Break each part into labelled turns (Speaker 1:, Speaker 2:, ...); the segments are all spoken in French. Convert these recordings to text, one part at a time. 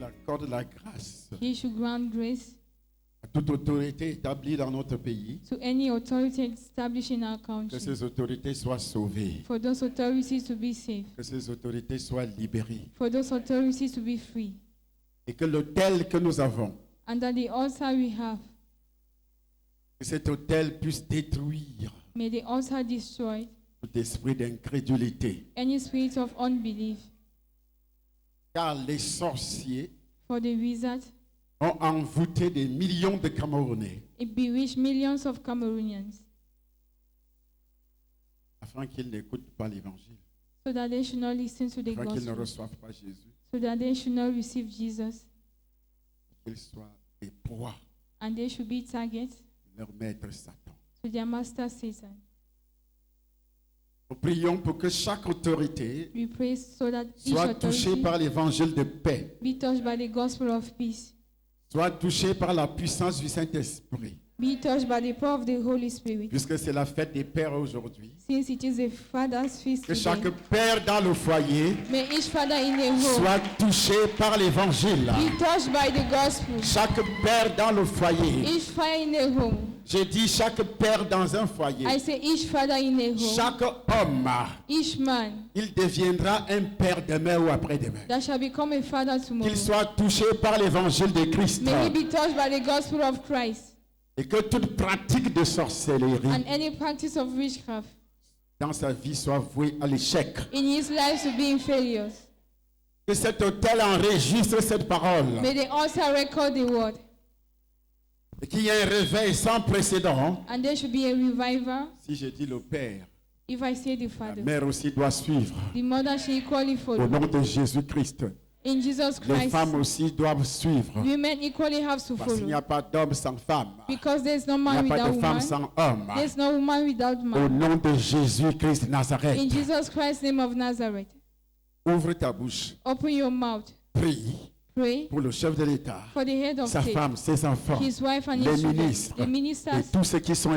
Speaker 1: accorde la grâce
Speaker 2: He should grant grace
Speaker 1: à toute autorité établie dans notre pays,
Speaker 2: to any authority established in our
Speaker 1: que
Speaker 2: country,
Speaker 1: ces autorités soient sauvées,
Speaker 2: for those authorities to be safe,
Speaker 1: que ces autorités soient libérées,
Speaker 2: for those authorities to be free,
Speaker 1: et que l'autel que nous avons,
Speaker 2: and that the altar we have,
Speaker 1: que cet autel puisse détruire
Speaker 2: may the altar destroy
Speaker 1: tout esprit d'incrédulité.
Speaker 2: any spirit of unbelief,
Speaker 1: Car les sorciers
Speaker 2: for the wizard,
Speaker 1: ont envoûté des millions de Camerounais
Speaker 2: it bewitched millions of Cameroonians,
Speaker 1: afin qu'ils n'écoutent pas l'évangile,
Speaker 2: so that they should not listen to the
Speaker 1: afin qu'ils ne
Speaker 2: gospel,
Speaker 1: reçoivent pas Jésus,
Speaker 2: so that they should not receive Jesus,
Speaker 1: qu'ils soient des proies
Speaker 2: and they should be targets
Speaker 1: de leur maître Satan.
Speaker 2: to their master Satan.
Speaker 1: Nous prions pour que chaque autorité
Speaker 2: We pray so that each
Speaker 1: soit touchée
Speaker 2: authority
Speaker 1: par l'évangile de paix,
Speaker 2: be touched by the gospel of peace,
Speaker 1: soit touchée par la puissance du Saint-Esprit,
Speaker 2: be touched by the power of the Holy Spirit.
Speaker 1: puisque c'est la fête des pères aujourd'hui.
Speaker 2: Since it is a father's feast
Speaker 1: Que chaque
Speaker 2: today,
Speaker 1: père dans le foyer
Speaker 2: may each father in a home
Speaker 1: soit touché par l'évangile.
Speaker 2: be touched by the gospel.
Speaker 1: Chaque père dans le foyer.
Speaker 2: Each father in a home.
Speaker 1: J'ai dit chaque père dans un foyer.
Speaker 2: I say each father in a home.
Speaker 1: Chaque homme,
Speaker 2: Each man
Speaker 1: il deviendra un père demain ou après-demain.
Speaker 2: that shall become a father tomorrow.
Speaker 1: Qu'il soit touché par l'évangile de Christ.
Speaker 2: May he be touched by the gospel of Christ.
Speaker 1: Et que toute pratique de sorcellerie
Speaker 2: And any practice of witchcraft
Speaker 1: dans sa vie soit vouée à l'échec.
Speaker 2: in his life to be in failures.
Speaker 1: Que cet autel enregistre cette parole.
Speaker 2: May the altar record the word.
Speaker 1: Et qu'il y ait un réveil sans précédent.
Speaker 2: And there should be a revival.
Speaker 1: Si je dis le père,
Speaker 2: If I say the
Speaker 1: la
Speaker 2: father,
Speaker 1: mère aussi doit suivre.
Speaker 2: the mother should equally
Speaker 1: Au
Speaker 2: follow.
Speaker 1: nom de Jésus-Christ.
Speaker 2: In Jesus
Speaker 1: Les
Speaker 2: Christ,
Speaker 1: femmes aussi doivent suivre.
Speaker 2: women equally have to
Speaker 1: Parce qu'il n'y
Speaker 2: follow.
Speaker 1: a pas d'homme sans femme.
Speaker 2: Because there's no
Speaker 1: Il n'y a
Speaker 2: man
Speaker 1: pas
Speaker 2: without
Speaker 1: de femme
Speaker 2: woman.
Speaker 1: sans homme.
Speaker 2: There's no woman without
Speaker 1: Au
Speaker 2: man.
Speaker 1: nom de Jésus-Christ de Nazareth.
Speaker 2: In Jesus Christ's name of Nazareth,
Speaker 1: Ouvre ta bouche.
Speaker 2: open your mouth.
Speaker 1: Prie
Speaker 2: Pray
Speaker 1: pour le chef de l'État,
Speaker 2: for the head of
Speaker 1: sa
Speaker 2: state,
Speaker 1: femme, ses enfants,
Speaker 2: his wife and
Speaker 1: les
Speaker 2: his children,
Speaker 1: ministres
Speaker 2: the
Speaker 1: et
Speaker 2: ministers,
Speaker 1: tous ceux qui sont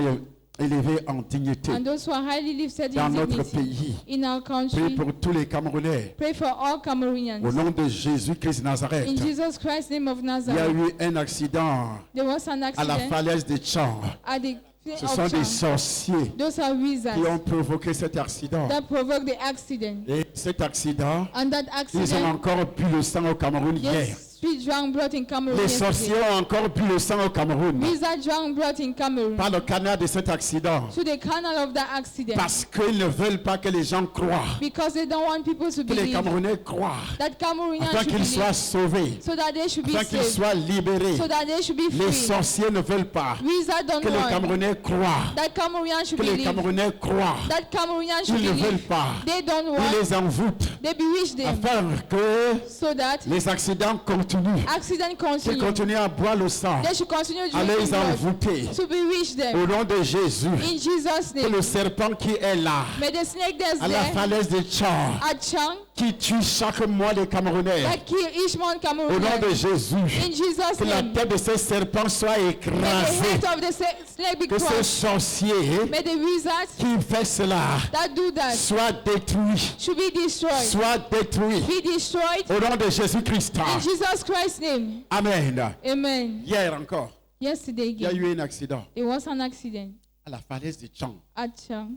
Speaker 1: élevés en dignité
Speaker 2: and those who are highly lifted
Speaker 1: dans
Speaker 2: in
Speaker 1: notre
Speaker 2: dignity
Speaker 1: pays.
Speaker 2: in our
Speaker 1: Prie
Speaker 2: country.
Speaker 1: pour tous les Camerounais.
Speaker 2: Pray for all
Speaker 1: Au
Speaker 2: Cameroonians.
Speaker 1: nom de Jésus-Christ de Nazareth.
Speaker 2: In Jesus Christ's name of
Speaker 1: Il y a
Speaker 2: Nazareth,
Speaker 1: eu un accident
Speaker 2: there was an
Speaker 1: à la
Speaker 2: accident
Speaker 1: falaise de Tchang.
Speaker 2: at the
Speaker 1: Ce
Speaker 2: of
Speaker 1: sont des
Speaker 2: Chang.
Speaker 1: sorciers
Speaker 2: Those are
Speaker 1: qui
Speaker 2: wizards
Speaker 1: ont provoqué cet accident.
Speaker 2: that provoked the accident.
Speaker 1: Et cet accident,
Speaker 2: And that
Speaker 1: ils ont
Speaker 2: accident,
Speaker 1: encore bu le sang au Cameroun hier.
Speaker 2: yes, street drank blood in Cameroon
Speaker 1: Les sorciers
Speaker 2: yesterday.
Speaker 1: ont encore bu le sang au Cameroun
Speaker 2: Wizard drank blood in Cameroon.
Speaker 1: par le canal de cet accident.
Speaker 2: To the canal of that accident.
Speaker 1: Parce qu'ils ne veulent pas que les gens croient,
Speaker 2: Because they don't want people to
Speaker 1: que les
Speaker 2: believe
Speaker 1: Camerounais croient,
Speaker 2: that Cameroonians
Speaker 1: afin
Speaker 2: should
Speaker 1: qu'ils soient
Speaker 2: believe,
Speaker 1: sauvés,
Speaker 2: so that they should be
Speaker 1: afin qu'ils
Speaker 2: saved,
Speaker 1: soient libérés.
Speaker 2: so that they should be
Speaker 1: Les
Speaker 2: free.
Speaker 1: sorciers ne veulent pas
Speaker 2: Wizards don't
Speaker 1: que les
Speaker 2: want
Speaker 1: Camerounais croient,
Speaker 2: that Cameroonians should
Speaker 1: que les
Speaker 2: believe,
Speaker 1: Camerounais croient.
Speaker 2: that Cameroonians should
Speaker 1: Ils ne veulent
Speaker 2: believe.
Speaker 1: pas.
Speaker 2: They don't
Speaker 1: Ils
Speaker 2: want.
Speaker 1: les envoûtent
Speaker 2: They bewitch them
Speaker 1: afin que
Speaker 2: so that
Speaker 1: les accidents continuent,
Speaker 2: accident
Speaker 1: qu'ils
Speaker 2: continue.
Speaker 1: continuent à boire le sang,
Speaker 2: They should continue
Speaker 1: à
Speaker 2: drinking
Speaker 1: les
Speaker 2: blood
Speaker 1: envoûter.
Speaker 2: to bewitch them.
Speaker 1: Au nom de Jésus,
Speaker 2: In Jesus'
Speaker 1: que
Speaker 2: name.
Speaker 1: le serpent qui est là,
Speaker 2: May the snake that's
Speaker 1: à la
Speaker 2: there
Speaker 1: falaise de Tchang,
Speaker 2: at Chang
Speaker 1: qui tue chaque mois les Camerounais,
Speaker 2: that kill each man
Speaker 1: au nom
Speaker 2: Cameroonian.
Speaker 1: de Jésus,
Speaker 2: In Jesus'
Speaker 1: que la
Speaker 2: name.
Speaker 1: tête de ces serpents soit
Speaker 2: May the
Speaker 1: écrasée,
Speaker 2: head of the snake be
Speaker 1: que ces
Speaker 2: crushed.
Speaker 1: sorciers
Speaker 2: May the wizards
Speaker 1: qui fait cela
Speaker 2: that do that
Speaker 1: soient détruits,
Speaker 2: should be destroyed.
Speaker 1: soient détruits,
Speaker 2: Be destroyed
Speaker 1: au nom de Jésus-Christ.
Speaker 2: in Jesus Christ's name.
Speaker 1: Amen.
Speaker 2: Amen.
Speaker 1: Hier encore,
Speaker 2: Yesterday
Speaker 1: il y a
Speaker 2: again,
Speaker 1: eu un accident
Speaker 2: it was an accident
Speaker 1: à la falaise de Tchang.
Speaker 2: at Chang.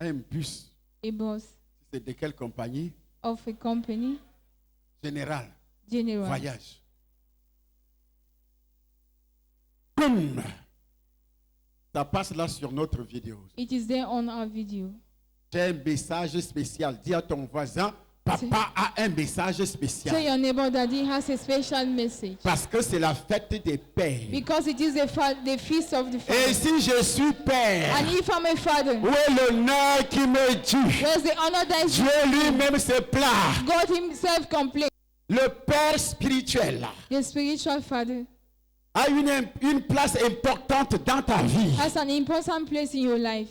Speaker 1: Un bus,
Speaker 2: A bus
Speaker 1: c'est de quelle compagnie?
Speaker 2: of a company,
Speaker 1: Général,
Speaker 2: General.
Speaker 1: Voyage. Boum! Ça passe là sur notre vidéo.
Speaker 2: It is there on our video.
Speaker 1: J'ai un message spécial. Dis à ton voisin, papa a un message
Speaker 2: Tell
Speaker 1: spécial.
Speaker 2: your neighbor that he has a special message.
Speaker 1: Parce que c'est la fête des pères.
Speaker 2: Because it is the feast of the
Speaker 1: Et
Speaker 2: father.
Speaker 1: si je suis père,
Speaker 2: And if I'm a father,
Speaker 1: où est l'honneur qui me due?
Speaker 2: there's the honor that is
Speaker 1: Dieu lui-même se plaint.
Speaker 2: God himself complained.
Speaker 1: Le père spirituel
Speaker 2: The spiritual father
Speaker 1: a une place importante dans ta vie.
Speaker 2: has an important place in your life.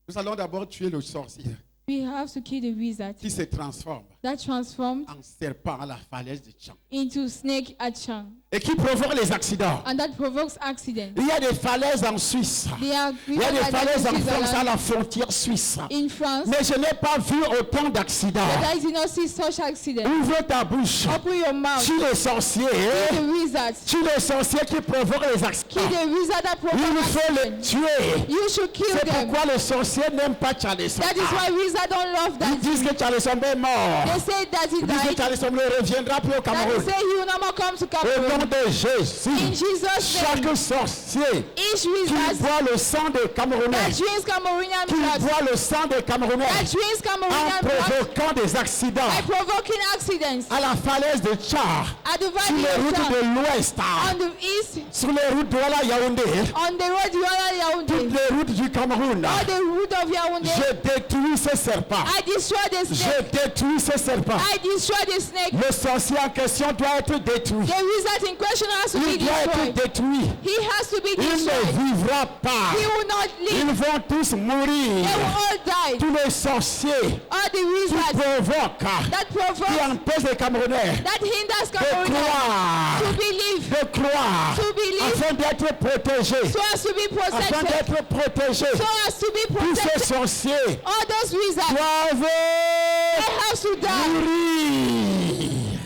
Speaker 1: Nous allons d'abord tuer le sorcier.
Speaker 2: We have to kill the wizard
Speaker 1: qui se transforme
Speaker 2: that transformed
Speaker 1: en serpent à la falaise de Tchan
Speaker 2: into snake at Chang,
Speaker 1: et qui provoque les accidents.
Speaker 2: and that provokes accident.
Speaker 1: Il y a des falaises en Suisse.
Speaker 2: There are
Speaker 1: Il y a des
Speaker 2: rivers like
Speaker 1: falaises
Speaker 2: that
Speaker 1: en
Speaker 2: in
Speaker 1: France à
Speaker 2: Switzerland,
Speaker 1: la frontière suisse.
Speaker 2: in France,
Speaker 1: Mais je n'ai pas vu autant d'accidents.
Speaker 2: but I did not see such accident.
Speaker 1: Ouvre ta bouche.
Speaker 2: Open your mouth.
Speaker 1: Tue les sorciers.
Speaker 2: Kill the wizards.
Speaker 1: Tue les sorciers qui provoquent les
Speaker 2: Kill
Speaker 1: accidents.
Speaker 2: the wizard that
Speaker 1: Il
Speaker 2: provokes
Speaker 1: faut les
Speaker 2: accident.
Speaker 1: tuer.
Speaker 2: You should kill
Speaker 1: C'est
Speaker 2: them.
Speaker 1: pourquoi les sorciers n'aiment pas Charles Somba.
Speaker 2: That is why wizards don't love
Speaker 1: Ils
Speaker 2: that.
Speaker 1: disent que Charles Somba est mort.
Speaker 2: They say that he
Speaker 1: Ils disent que
Speaker 2: died.
Speaker 1: Charles Somba ne reviendra plus au
Speaker 2: That they
Speaker 1: Cameroun.
Speaker 2: say he will no more come to
Speaker 1: Au nom
Speaker 2: Cameroon.
Speaker 1: de Jésus,
Speaker 2: In Jesus' name,
Speaker 1: chaque sorcier
Speaker 2: each
Speaker 1: qui
Speaker 2: wizard
Speaker 1: boit le sang des
Speaker 2: that
Speaker 1: Camerounais,
Speaker 2: drinks Cameroonian
Speaker 1: qui
Speaker 2: blood,
Speaker 1: boit le sang des Camerounais,
Speaker 2: that drinks
Speaker 1: en
Speaker 2: Cameroonian blood
Speaker 1: provoquant des accidents
Speaker 2: by provoking accidents
Speaker 1: à la falaise de Tchar,
Speaker 2: at the
Speaker 1: sur
Speaker 2: valley
Speaker 1: les
Speaker 2: of
Speaker 1: routes
Speaker 2: Chang,
Speaker 1: de l'Ouest,
Speaker 2: on the east,
Speaker 1: sur les routes de la Yaoundé,
Speaker 2: on the road Yola
Speaker 1: toutes
Speaker 2: Yaoundé,
Speaker 1: les routes du Cameroun.
Speaker 2: all the route of Yaoundé.
Speaker 1: Je détruis ces serpents.
Speaker 2: I destroy the
Speaker 1: Je
Speaker 2: snake.
Speaker 1: détruis ces serpents.
Speaker 2: I destroy the snake.
Speaker 1: Le sorcier en question doit être détruit.
Speaker 2: The wizard in question has to be
Speaker 1: Il doit être
Speaker 2: destroyed.
Speaker 1: détruit.
Speaker 2: He has to be
Speaker 1: Il ne
Speaker 2: destroyed.
Speaker 1: vivra pas.
Speaker 2: He will not
Speaker 1: Ils
Speaker 2: live.
Speaker 1: vont tous
Speaker 2: They
Speaker 1: mourir.
Speaker 2: will all die.
Speaker 1: Tous les sorciers
Speaker 2: All the
Speaker 1: qui
Speaker 2: wizards
Speaker 1: provoquent,
Speaker 2: that
Speaker 1: qui
Speaker 2: provoke,
Speaker 1: empêchent les Camerounais
Speaker 2: that hinders
Speaker 1: de
Speaker 2: Cameroonians
Speaker 1: croire,
Speaker 2: to believe,
Speaker 1: de croire,
Speaker 2: to believe,
Speaker 1: afin d'être protégés,
Speaker 2: so as to be
Speaker 1: afin
Speaker 2: protected,
Speaker 1: d'être protégés.
Speaker 2: so as to be
Speaker 1: Tous ces
Speaker 2: protected.
Speaker 1: sorciers
Speaker 2: All those wizards,
Speaker 1: doivent
Speaker 2: they have to die.
Speaker 1: mourir.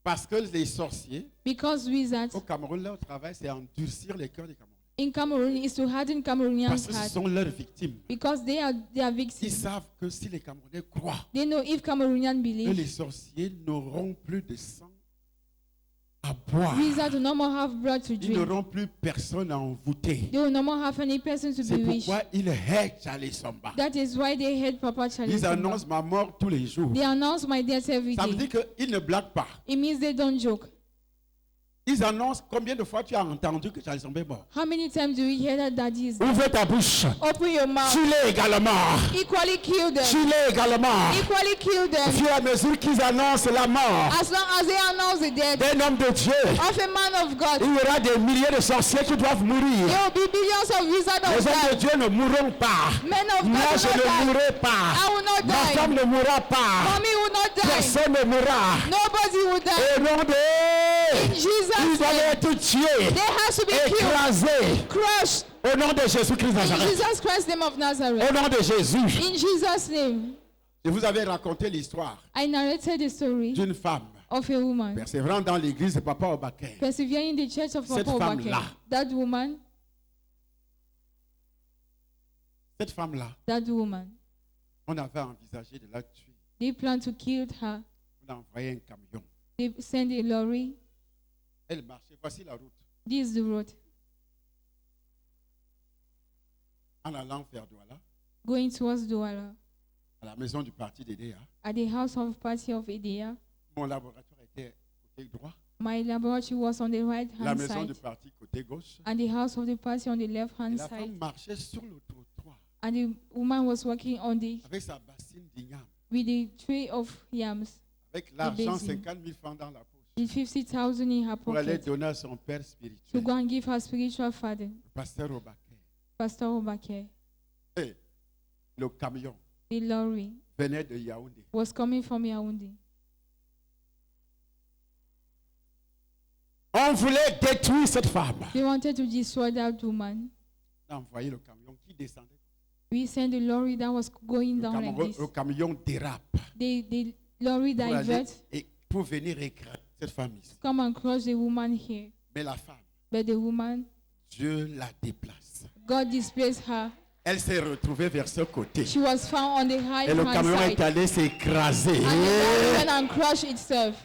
Speaker 1: Parce que les sorciers,
Speaker 2: Because wizards
Speaker 1: au Cameroun, leur travail, c'est endurcir les cœurs des Camerounais.
Speaker 2: in Cameroon is to harden
Speaker 1: Parce
Speaker 2: Cameroonians'
Speaker 1: que ce
Speaker 2: heart.
Speaker 1: sont leurs victimes.
Speaker 2: Because they are
Speaker 1: Ils
Speaker 2: victims.
Speaker 1: savent que si les Camerounais croient
Speaker 2: They know if Cameroonians
Speaker 1: que les
Speaker 2: believe,
Speaker 1: sorciers n'auront plus de sang à boire,
Speaker 2: wizards will no more have blood to
Speaker 1: ils
Speaker 2: drink.
Speaker 1: n'auront plus personne à envoûter.
Speaker 2: They will no more have any person to
Speaker 1: C'est
Speaker 2: be rich.
Speaker 1: pourquoi ils haït Charles Somba.
Speaker 2: That is why they hate Papa Charlie.
Speaker 1: Ils annoncent ma mort tous les jours.
Speaker 2: They announce my death every
Speaker 1: Ça veut
Speaker 2: day.
Speaker 1: dire qu'ils ne blaguent pas.
Speaker 2: It means they don't joke.
Speaker 1: Ils annoncent combien de fois tu as entendu que Charles Somba est mort.
Speaker 2: How many times do we hear that daddy is dead?
Speaker 1: Ouvre ta bouche.
Speaker 2: Open your mouth.
Speaker 1: Tue-les également.
Speaker 2: Equally kill them.
Speaker 1: Tue-les également.
Speaker 2: Equally kill
Speaker 1: Au
Speaker 2: them.
Speaker 1: fur et à mesure qu'ils annoncent la mort
Speaker 2: As long as they announce the death
Speaker 1: d'un homme de Dieu,
Speaker 2: of a man of God,
Speaker 1: il y aura des milliers de sorciers qui doivent mourir.
Speaker 2: there will be billions of wizards
Speaker 1: Les
Speaker 2: of
Speaker 1: hommes de
Speaker 2: God.
Speaker 1: Dieu ne mourront pas.
Speaker 2: Men of
Speaker 1: Moi,
Speaker 2: God
Speaker 1: je
Speaker 2: will
Speaker 1: ne
Speaker 2: not die.
Speaker 1: mourrai pas.
Speaker 2: I will not
Speaker 1: Ma
Speaker 2: die.
Speaker 1: femme ne mourra pas.
Speaker 2: Mommy will not die.
Speaker 1: Personne ne mourra.
Speaker 2: Nobody will die.
Speaker 1: Au nom de...
Speaker 2: In
Speaker 1: Ils
Speaker 2: Jesus'
Speaker 1: doivent
Speaker 2: name,
Speaker 1: être tués,
Speaker 2: they have to be killed,
Speaker 1: écrasés.
Speaker 2: crushed.
Speaker 1: Au nom de Jésus-Christ de
Speaker 2: In
Speaker 1: Nazareth.
Speaker 2: Jesus Christ's name of Nazareth.
Speaker 1: Au nom de Jésus.
Speaker 2: In Jesus' name.
Speaker 1: Je vous avais raconté l'histoire
Speaker 2: I narrated the story
Speaker 1: d'une femme
Speaker 2: of a woman
Speaker 1: persévérant dans l'église de Papa Obaké.
Speaker 2: persevering in the church of
Speaker 1: Cette
Speaker 2: Papa
Speaker 1: femme-là.
Speaker 2: Obake. That woman,
Speaker 1: Cette femme-là, on avait envisagé de la tuer.
Speaker 2: they planned to kill her.
Speaker 1: On a envoyé un camion.
Speaker 2: They sent a lorry.
Speaker 1: Elle marchait. Voici la route.
Speaker 2: This is the road
Speaker 1: En allant vers Douala,
Speaker 2: going towards Douala.
Speaker 1: à la maison du parti d'EDA.
Speaker 2: At the house of party of Idea,
Speaker 1: Mon laboratoire était côté droit.
Speaker 2: my laboratory was on the right
Speaker 1: La
Speaker 2: hand
Speaker 1: maison
Speaker 2: side,
Speaker 1: du parti côté gauche.
Speaker 2: and the house of the party on the left
Speaker 1: Et
Speaker 2: hand
Speaker 1: la femme
Speaker 2: side.
Speaker 1: marchait sur le trottoir
Speaker 2: And the woman was walking on the
Speaker 1: avec sa bassine d'igname,
Speaker 2: with the tray of yams,
Speaker 1: avec l'argent,
Speaker 2: basin.
Speaker 1: 50 000 francs dans la poche,
Speaker 2: with 50,000 in her
Speaker 1: pour aller
Speaker 2: pocket,
Speaker 1: donner à son père
Speaker 2: to
Speaker 1: spirituel,
Speaker 2: go and give her spiritual father,
Speaker 1: le pasteur Obaké.
Speaker 2: Pastor Obake.
Speaker 1: Et le camion
Speaker 2: The lorry
Speaker 1: venait de Yaoundé.
Speaker 2: was coming from Yaoundé.
Speaker 1: On voulait détruire cette femme.
Speaker 2: They wanted to destroy that woman.
Speaker 1: On a envoyé le camion qui descendait.
Speaker 2: We sent a lorry that was going down like this.
Speaker 1: Le camion dérape
Speaker 2: The lorry
Speaker 1: pour, aller
Speaker 2: divert,
Speaker 1: et pour venir écraser cette femme ici.
Speaker 2: come and crush the woman here.
Speaker 1: Mais la femme,
Speaker 2: But the woman,
Speaker 1: Dieu la déplace.
Speaker 2: God displaced her.
Speaker 1: Elle s'est retrouvée vers ce côté.
Speaker 2: She was found on the right
Speaker 1: Et le
Speaker 2: hand
Speaker 1: camion
Speaker 2: side.
Speaker 1: est allé s'écraser.
Speaker 2: And the lorry went and crushed itself.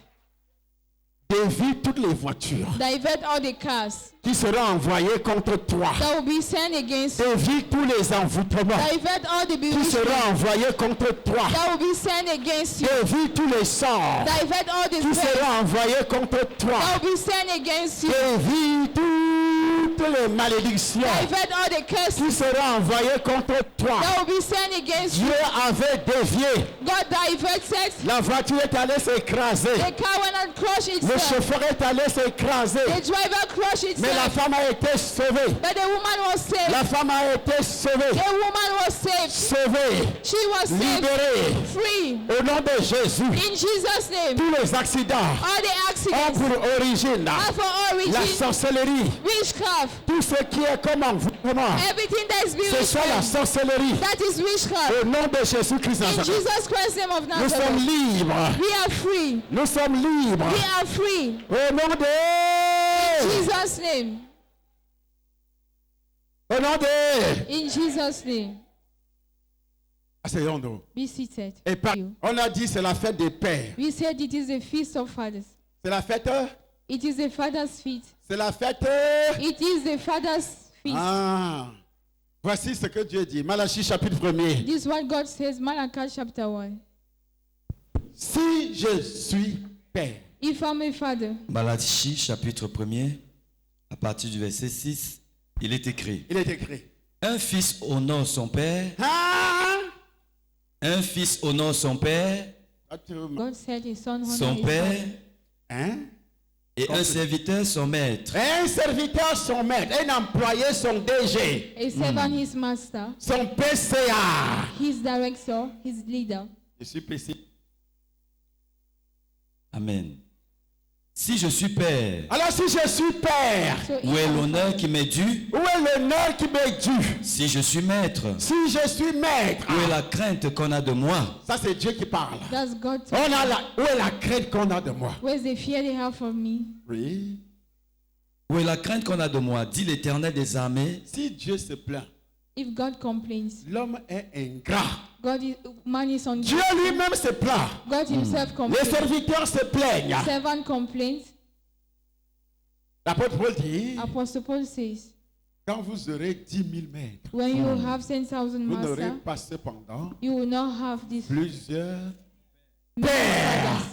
Speaker 1: Dévie toutes les voitures
Speaker 2: Divert all the cars
Speaker 1: qui seront envoyées contre toi.
Speaker 2: that will be sent against you.
Speaker 1: Dévie tous les envoûtements
Speaker 2: Divert all the
Speaker 1: qui
Speaker 2: bewitchment
Speaker 1: seront envoyés contre toi.
Speaker 2: that will be sent against you.
Speaker 1: Dévie tous les sorts
Speaker 2: Divert all the
Speaker 1: qui
Speaker 2: spells
Speaker 1: seront envoyés contre toi.
Speaker 2: that will be sent against you.
Speaker 1: Dévie toutes toutes les malédictions
Speaker 2: divert all the curses
Speaker 1: qui seront envoyées contre toi.
Speaker 2: that will be sent against you.
Speaker 1: Dieu avait dévié.
Speaker 2: God diverted.
Speaker 1: La voiture est allée s'écraser.
Speaker 2: The car went and crushed
Speaker 1: Le
Speaker 2: itself.
Speaker 1: chauffeur est allé s'écraser.
Speaker 2: The driver crushed
Speaker 1: Mais la
Speaker 2: itself.
Speaker 1: femme a été sauvée.
Speaker 2: But the woman was saved.
Speaker 1: La femme a été sauvée.
Speaker 2: The woman was saved.
Speaker 1: Sauvée.
Speaker 2: She was saved.
Speaker 1: Libérée.
Speaker 2: Free.
Speaker 1: Au nom de Jésus.
Speaker 2: In Jesus' name.
Speaker 1: Tous les accidents
Speaker 2: All the
Speaker 1: ont
Speaker 2: accidents
Speaker 1: pour origine
Speaker 2: are for
Speaker 1: la
Speaker 2: origin.
Speaker 1: sorcellerie.
Speaker 2: Witchcraft.
Speaker 1: Tout ce qui est comme envoûtement,
Speaker 2: Everything that is
Speaker 1: ce soit la
Speaker 2: witchcraft.
Speaker 1: sorcellerie.
Speaker 2: That is witchcraft.
Speaker 1: Au nom de Jésus-Christ
Speaker 2: In
Speaker 1: Nazareth.
Speaker 2: Jesus Christ's name of
Speaker 1: Nous sommes
Speaker 2: Nazareth.
Speaker 1: libres.
Speaker 2: We are free.
Speaker 1: Nous sommes libres.
Speaker 2: We are free.
Speaker 1: Au nom de...
Speaker 2: Jesus' name.
Speaker 1: Au nom de...
Speaker 2: In Jesus' name.
Speaker 1: Asseyons-nous.
Speaker 2: Be seated.
Speaker 1: Et on a dit c'est la fête des pères.
Speaker 2: We said it is the feast of fathers.
Speaker 1: C'est la fête...
Speaker 2: It is the father's feast.
Speaker 1: C'est la fête...
Speaker 2: It is the father's feast.
Speaker 1: Ah. Voici ce que Dieu dit. Malachie chapitre 1er.
Speaker 2: This is what God says, Malachi chapter 1.
Speaker 1: Si je suis père.
Speaker 2: If I'm a father,
Speaker 3: Malachie chapitre 1er, à partir du verset 6, il est écrit:
Speaker 1: Il est écrit.
Speaker 3: Un fils honore son père,
Speaker 1: Ah.
Speaker 3: un fils honore son père,
Speaker 2: God said his son
Speaker 3: son
Speaker 2: honored his
Speaker 3: père,
Speaker 2: father.
Speaker 1: Hein?
Speaker 3: et un serviteur son maître.
Speaker 1: Un serviteur son maître, un employé son DG,
Speaker 2: A servant his master,
Speaker 1: son PCA.
Speaker 2: his director, his leader.
Speaker 1: Je suis PC.
Speaker 3: Amen. Si je suis père,
Speaker 1: Alors si je suis père,
Speaker 2: So
Speaker 3: où
Speaker 2: if
Speaker 3: est
Speaker 2: I'm
Speaker 3: l'honneur
Speaker 2: father,
Speaker 3: qui m'est dû?
Speaker 1: où est l'honneur qui m'est dû?
Speaker 3: Si je suis maître,
Speaker 1: Si je suis maître,
Speaker 3: où est la crainte qu'on a de moi?
Speaker 1: ça c'est Dieu qui parle.
Speaker 2: That's God.
Speaker 1: On a où est la crainte qu'on a de moi?
Speaker 2: Where's the fear they have of me?
Speaker 1: Oui.
Speaker 3: Où est la crainte qu'on a de moi? Dit l'Éternel des armées.
Speaker 1: Si Dieu se plaint,
Speaker 2: If God complains,
Speaker 1: l'homme est ingrat.
Speaker 2: Man is on
Speaker 1: Dieu lui-même se plaint.
Speaker 2: God himself
Speaker 1: Les
Speaker 2: complains.
Speaker 1: serviteurs se plaignent.
Speaker 2: Servant complains.
Speaker 1: L'apôtre Paul dit,
Speaker 2: Apostle Paul says,
Speaker 1: quand vous aurez 10 000 maîtres,
Speaker 2: when you have 10,000
Speaker 1: vous n'aurez
Speaker 2: masters,
Speaker 1: pas cependant
Speaker 2: you will not have this
Speaker 1: plusieurs
Speaker 2: many
Speaker 1: pères.
Speaker 2: fathers.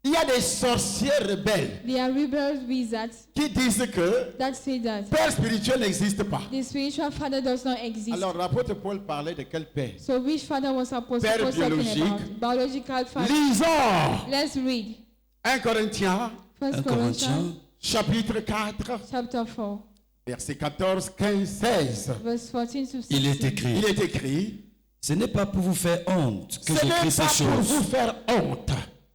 Speaker 1: Il y a des sorciers rebelles
Speaker 2: They are rebel wizards
Speaker 1: qui disent que
Speaker 2: that say that
Speaker 1: père spirituel n'existe pas.
Speaker 2: the spiritual father does not exist.
Speaker 1: Alors l'apôtre Paul parlait de quel père?
Speaker 2: So which father was Apostle
Speaker 1: Père
Speaker 2: Paul talking
Speaker 1: biologique.
Speaker 2: about? Biological father.
Speaker 1: Lisons
Speaker 2: Let's read
Speaker 1: 1 Corinthiens
Speaker 2: 1
Speaker 3: 1
Speaker 2: Corinthians
Speaker 3: Corinthiens,
Speaker 1: chapitre 4
Speaker 2: chapter 4,
Speaker 1: versets 14, 15, 16.
Speaker 2: verse 14 to 16.
Speaker 3: il est écrit:
Speaker 1: Il est écrit,
Speaker 3: ce n'est pas pour vous faire honte que
Speaker 1: ce n'est
Speaker 3: j'écris ces
Speaker 1: pas pour vous
Speaker 3: choses,
Speaker 1: faire honte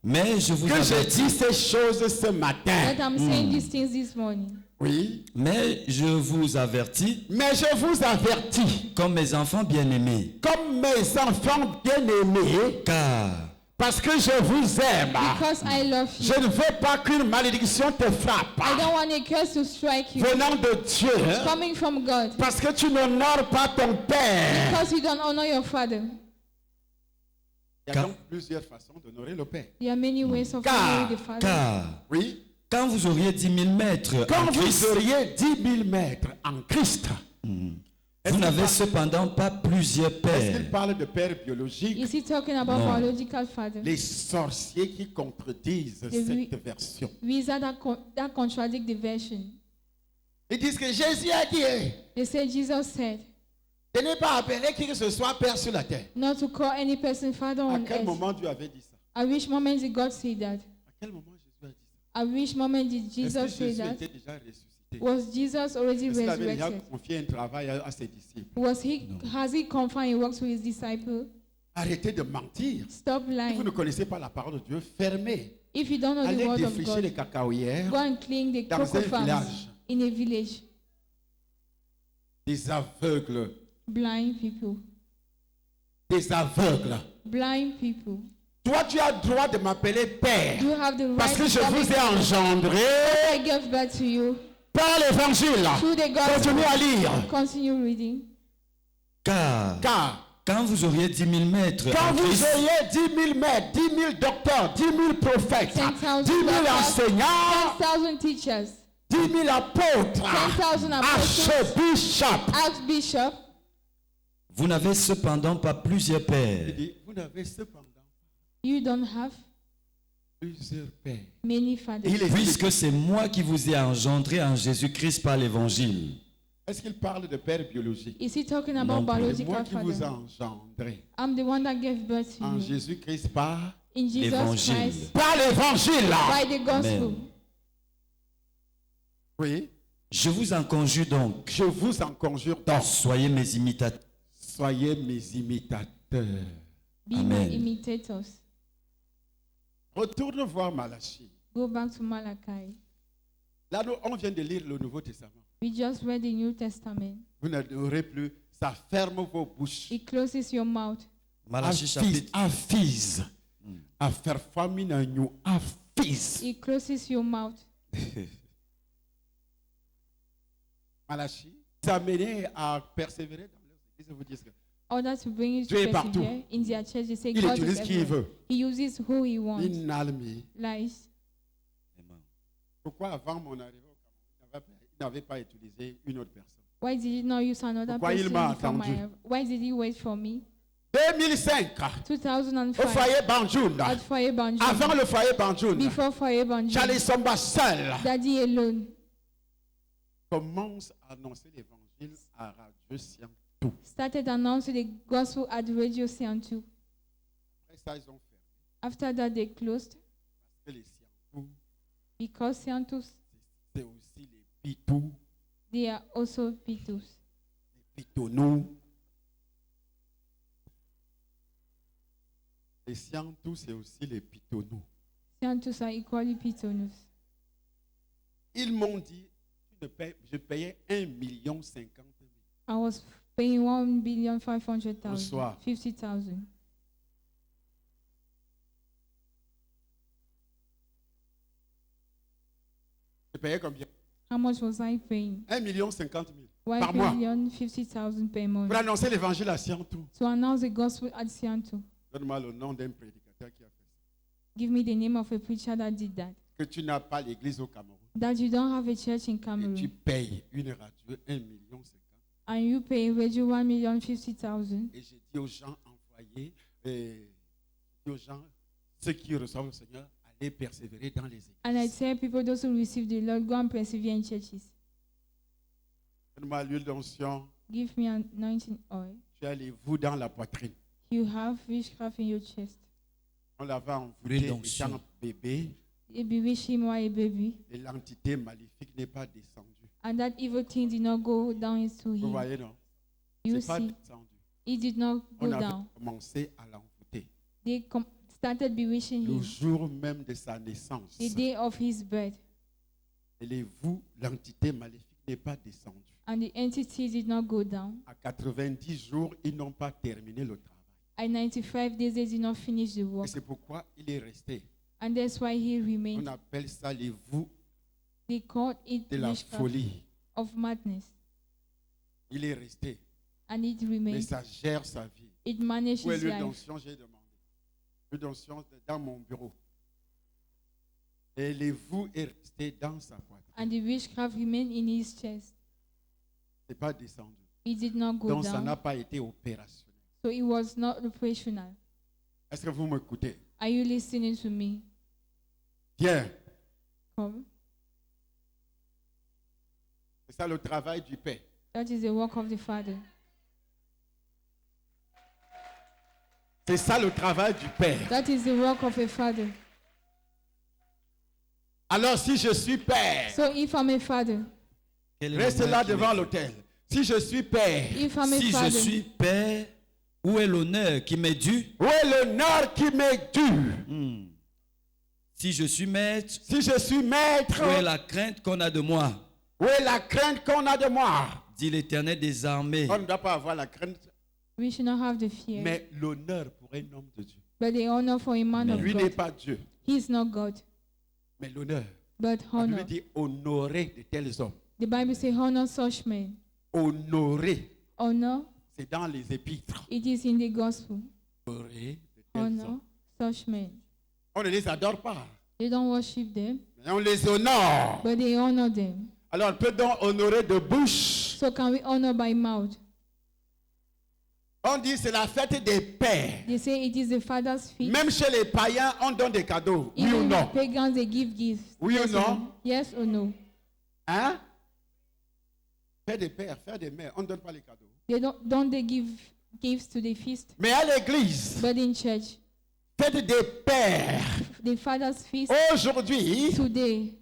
Speaker 3: mais je vous
Speaker 1: que je
Speaker 3: avertis.
Speaker 1: dis ces choses ce matin.
Speaker 2: That I'm saying these things this morning.
Speaker 1: Oui,
Speaker 3: Mais je vous avertis,
Speaker 1: mais je vous avertis,
Speaker 3: comme mes enfants bien-aimés,
Speaker 1: comme mes enfants bien-aimés,
Speaker 3: car
Speaker 1: parce que je vous aime.
Speaker 2: Because I love you.
Speaker 1: Je ne veux pas qu'une malédiction te frappe
Speaker 2: I don't want a curse to strike you.
Speaker 1: venant de Dieu,
Speaker 2: Coming from God.
Speaker 1: parce que tu n'honores pas ton père.
Speaker 2: Because you don't honor your father.
Speaker 1: Il y a donc plusieurs façons d'honorer le père.
Speaker 2: There are many ways of
Speaker 1: Car-
Speaker 2: honoring the father.
Speaker 3: car
Speaker 1: Oui,
Speaker 3: quand vous auriez 10 000 maîtres
Speaker 1: quand
Speaker 3: en
Speaker 1: vous
Speaker 3: Christ,
Speaker 1: auriez 10 000 maîtres en Christ,
Speaker 3: vous n'avez cependant pas plusieurs
Speaker 1: est-ce
Speaker 3: pères.
Speaker 1: qu'il parle de père biologique?
Speaker 2: Is he talking about
Speaker 3: No.
Speaker 2: biological father?
Speaker 1: Les sorciers qui contredisent
Speaker 2: oui.
Speaker 1: cette version.
Speaker 2: Wizards that contradict the version.
Speaker 1: Ils disent que Jésus a dit,
Speaker 2: They say Jesus said,
Speaker 1: de ne pas appeler qui que ce soit père sur la terre.
Speaker 2: not to call any person father
Speaker 1: À
Speaker 2: on
Speaker 1: quel
Speaker 2: earth.
Speaker 1: moment Dieu avait dit ça?
Speaker 2: At which moment did God say that?
Speaker 1: À quel moment Jésus a dit ça?
Speaker 2: At which moment did
Speaker 1: Est-ce
Speaker 2: Jesus
Speaker 1: que
Speaker 2: say
Speaker 1: Jésus
Speaker 2: that?
Speaker 1: était déjà ressuscité?
Speaker 2: Was Jesus already
Speaker 1: Est-ce qu'il avait déjà
Speaker 2: resurrected?
Speaker 1: confié un travail à ses disciples?
Speaker 2: Has he confined works to his disciples?
Speaker 1: Arrêtez de mentir.
Speaker 2: Stop
Speaker 1: Si vous
Speaker 2: lying.
Speaker 1: ne connaissez pas la parole de Dieu, fermez.
Speaker 2: If you don't know the
Speaker 1: Allez
Speaker 2: word of
Speaker 1: défricher les
Speaker 2: God,
Speaker 1: cacaoyères
Speaker 2: go and clean the
Speaker 1: dans
Speaker 2: cocoa
Speaker 1: un
Speaker 2: farms
Speaker 1: village.
Speaker 2: in a village.
Speaker 1: Des aveugles.
Speaker 2: Blind people.
Speaker 1: Des aveugles.
Speaker 2: Blind people.
Speaker 1: Toi, tu as le droit de m'appeler père.
Speaker 2: You have the
Speaker 1: Parce
Speaker 2: right
Speaker 1: que
Speaker 2: to
Speaker 1: je
Speaker 2: call
Speaker 1: vous
Speaker 2: me
Speaker 1: ai engendré
Speaker 2: I gave birth to you
Speaker 1: par l'évangile.
Speaker 2: through the gospel.
Speaker 1: Continuez à lire.
Speaker 2: Continue reading.
Speaker 3: Car
Speaker 1: Car
Speaker 3: quand vous auriez 10 000 maîtres
Speaker 1: quand
Speaker 3: en
Speaker 1: vous
Speaker 3: Christ,
Speaker 1: auriez 10 000 maîtres, 10 000 docteurs, 10 000 prophètes, 10
Speaker 2: 10,000
Speaker 1: 000
Speaker 2: doctors,
Speaker 1: enseignants,
Speaker 2: 10,000 teachers,
Speaker 1: 10 000 apôtres,
Speaker 2: 10,000 apostles,
Speaker 1: archbishops.
Speaker 2: archbishop,
Speaker 3: vous n'avez cependant pas plusieurs
Speaker 1: Il
Speaker 3: pères.
Speaker 1: dit, vous n'avez cependant
Speaker 2: you don't have
Speaker 1: plusieurs pères.
Speaker 2: many fathers.
Speaker 1: Il est-
Speaker 3: Puisque c'est moi qui vous ai engendré en Jésus-Christ par l'évangile.
Speaker 1: Est-ce qu'il parle de père biologique?
Speaker 2: Is he talking
Speaker 3: Non,
Speaker 2: about
Speaker 3: c'est
Speaker 1: C'est
Speaker 2: biological
Speaker 1: moi qui vous ai
Speaker 2: father?
Speaker 1: engendré
Speaker 2: I'm the one that gave birth to
Speaker 1: en
Speaker 2: you.
Speaker 1: Jésus-Christ par
Speaker 2: In Jesus
Speaker 3: L'évangile.
Speaker 2: Christ,
Speaker 1: par l'évangile.
Speaker 2: by the gospel.
Speaker 3: Amen.
Speaker 1: Oui.
Speaker 3: Je vous en conjure donc,
Speaker 1: Je vous en conjure donc,
Speaker 3: soyez mes imitateurs.
Speaker 1: soyez mes imitateurs.
Speaker 2: Be
Speaker 3: Amen.
Speaker 2: my imitators.
Speaker 1: Retourne voir Malachie.
Speaker 2: Go back to Malachi.
Speaker 1: Là, on vient de lire le Nouveau Testament.
Speaker 2: We just read the New Testament.
Speaker 1: Vous n'aurez plus, ça ferme vos bouches.
Speaker 2: It closes your mouth.
Speaker 3: Malachie chapitre.
Speaker 1: Affiz. À faire famine à nous. Affiz.
Speaker 2: It closes your mouth.
Speaker 1: Malachie. Ça amené à persévérer dans leurs églises. Vous dites que
Speaker 2: Order to bring you
Speaker 1: Dieu est
Speaker 2: to
Speaker 1: partout.
Speaker 2: persevere in their church. They say
Speaker 1: il
Speaker 2: God
Speaker 1: utilise
Speaker 2: is
Speaker 1: qui il
Speaker 2: everywhere.
Speaker 1: veut.
Speaker 2: He uses who he wants.
Speaker 1: Une almi.
Speaker 2: Lies.
Speaker 1: Pourquoi avant mon arrivée au Cameroun, il n'avait pas utilisé une autre personne?
Speaker 2: Why did he not use another
Speaker 1: Pourquoi il
Speaker 2: person
Speaker 1: m'a
Speaker 2: before my
Speaker 1: attendu?
Speaker 2: arrival? Why did he wait for me?
Speaker 1: 2005, au
Speaker 2: 2005.
Speaker 1: foyer Banjoun.
Speaker 2: At Foyer Banjoun.
Speaker 1: Avant le foyer Banjoun,
Speaker 2: Before Foyer Banjoun.
Speaker 1: Charlie Somba seul
Speaker 2: Daddy alone
Speaker 1: commence à annoncer l'évangile à Radio Siantou.
Speaker 2: started announcing the gospel at Radio Siantou.
Speaker 1: Après ça, ils ont fermé.
Speaker 2: After that, they closed
Speaker 1: Parce que les Siantou,
Speaker 2: because Siantou,
Speaker 1: c'est aussi les Pitous,
Speaker 2: they are also Pitus.
Speaker 1: les Pitonous. Les Siantou, c'est aussi les Pitonous.
Speaker 2: Siantus are equally Pitonus.
Speaker 1: Ils m'ont dit, je payais 1,50 million.
Speaker 2: I was paying 1,500,000,
Speaker 1: Bonsoir.
Speaker 2: 50,000.
Speaker 1: Je payais combien?
Speaker 2: How much was I paying?
Speaker 1: 1,50 million par mois
Speaker 2: 1,50,000 per month
Speaker 1: pour annoncer l'évangile à Siantou.
Speaker 2: to announce the gospel at Siantou.
Speaker 1: Donne-moi le nom d'un prédicateur qui a fait ça.
Speaker 2: Give me the name of a preacher that did that.
Speaker 1: Que tu n'as pas l'église au Cameroun
Speaker 2: That you don't have a church in
Speaker 1: et tu
Speaker 2: Cameroon
Speaker 1: payes une radio 1,50 million.
Speaker 2: and you pay radio 1,50,000.
Speaker 1: Et j'ai dit aux gens envoyés, j'ai dit aux gens, ceux qui reçoivent le Seigneur, allez persévérer dans les églises.
Speaker 2: And I tell people, those who receive the Lord, go and persevere in churches.
Speaker 1: Donne-moi l'huile d'onction,
Speaker 2: Give me anointing oil.
Speaker 1: tu as les vous dans la poitrine.
Speaker 2: You have witchcraft in your chest.
Speaker 1: On l'avait
Speaker 3: L'huile
Speaker 1: envoûté
Speaker 3: d'onction.
Speaker 1: étant bébé
Speaker 2: It bewitched him while a baby,
Speaker 1: et l'entité maléfique n'est pas descendue.
Speaker 2: and that evil thing did not go down into
Speaker 1: Vous
Speaker 2: him.
Speaker 1: voyez, non?
Speaker 2: You
Speaker 1: C'est pas
Speaker 2: see,
Speaker 1: descendu.
Speaker 2: it did not
Speaker 1: On
Speaker 2: go
Speaker 1: avait
Speaker 2: down.
Speaker 1: commencé à l'envoûter.
Speaker 2: They started bewitching
Speaker 1: Le
Speaker 2: him
Speaker 1: jour même de sa naissance.
Speaker 2: the day of his birth,
Speaker 1: Et les vous, l'entité maléfique n'est pas descendue.
Speaker 2: and the entity did not go down.
Speaker 1: À 90 jours, ils n'ont pas terminé le travail.
Speaker 2: At 95 days, they did not finish the
Speaker 1: Et
Speaker 2: work,
Speaker 1: c'est pourquoi il est resté.
Speaker 2: and that's why he
Speaker 1: On
Speaker 2: remained.
Speaker 1: appelle ça les vous
Speaker 2: They called it
Speaker 1: de la
Speaker 2: witchcraft
Speaker 1: folie.
Speaker 2: of madness,
Speaker 1: Il est resté.
Speaker 2: and it
Speaker 1: Mais
Speaker 2: remained.
Speaker 1: ça gère sa vie.
Speaker 2: It managed
Speaker 1: Où est
Speaker 2: his
Speaker 1: l'huile
Speaker 2: life.
Speaker 1: d'onction? J'ai demandé. L'huile d'onction dans mon bureau. Et les vous est resté dans sa poitrine.
Speaker 2: And the witchcraft remained in his chest.
Speaker 1: Ce n'est pas descendu.
Speaker 2: It did not go
Speaker 1: Donc ça n'a
Speaker 2: down,
Speaker 1: pas été opérationnel.
Speaker 2: so it was not operational.
Speaker 1: Est-ce que vous m'écoutez?
Speaker 2: Are you listening to me?
Speaker 1: Bien.
Speaker 2: Come.
Speaker 1: C'est ça le travail du Père.
Speaker 2: That is the work of the Father.
Speaker 1: C'est ça le travail du Père.
Speaker 2: That is the work of a father.
Speaker 1: Alors si je suis Père,
Speaker 2: So if I'm a father,
Speaker 3: Quel est
Speaker 1: reste
Speaker 3: l'honneur
Speaker 1: là
Speaker 3: qui
Speaker 1: devant
Speaker 3: m'est-
Speaker 1: l'autel. Si je suis Père,
Speaker 2: if I'm a
Speaker 3: Si je
Speaker 2: father,
Speaker 3: suis père, où est l'honneur qui m'est dû?
Speaker 1: où est l'honneur qui m'est dû?
Speaker 3: Si je suis maître,
Speaker 1: Si je suis maître,
Speaker 3: où est la crainte qu'on a de moi?
Speaker 1: où est la crainte qu'on a de moi?
Speaker 3: Dit l'Éternel des armées.
Speaker 1: On ne doit pas avoir la crainte,
Speaker 2: we should not have the fear,
Speaker 1: mais l'honneur pour un homme de Dieu.
Speaker 2: but the honor for a man of
Speaker 1: Lui n'est
Speaker 2: God.
Speaker 1: pas Dieu,
Speaker 2: He is not God,
Speaker 1: mais l'honneur.
Speaker 2: but
Speaker 1: La Bible
Speaker 2: honor.
Speaker 1: dit honorer de tels hommes.
Speaker 2: The Bible says, honor such men.
Speaker 1: Honorer,
Speaker 2: Honor,
Speaker 1: c'est dans les épîtres.
Speaker 2: it is in the gospel.
Speaker 1: Honorer de tels
Speaker 2: Honor
Speaker 1: hommes.
Speaker 2: such men.
Speaker 1: On ne les adore pas,
Speaker 2: They don't worship them,
Speaker 1: mais on les honore.
Speaker 2: but they honor them.
Speaker 1: Alors, peut-on honorer de bouche?
Speaker 2: So can we honor by mouth?
Speaker 1: On dit c'est la fête des pères.
Speaker 2: They say it is the father's feast.
Speaker 1: Même chez les païens, on donne des cadeaux. Oui ou
Speaker 2: Even
Speaker 1: non?
Speaker 2: the pagans, they give gifts.
Speaker 1: Oui
Speaker 2: yes
Speaker 1: ou non?
Speaker 2: Yes or no?
Speaker 1: Hein? Fête des pères, fête des mères, on ne donne pas les cadeaux.
Speaker 2: Don't they give gifts to the feast?
Speaker 1: Mais à l'église,
Speaker 2: But in church,
Speaker 1: fête des pères.
Speaker 2: the father's feast
Speaker 1: Aujourd'hui,
Speaker 2: today,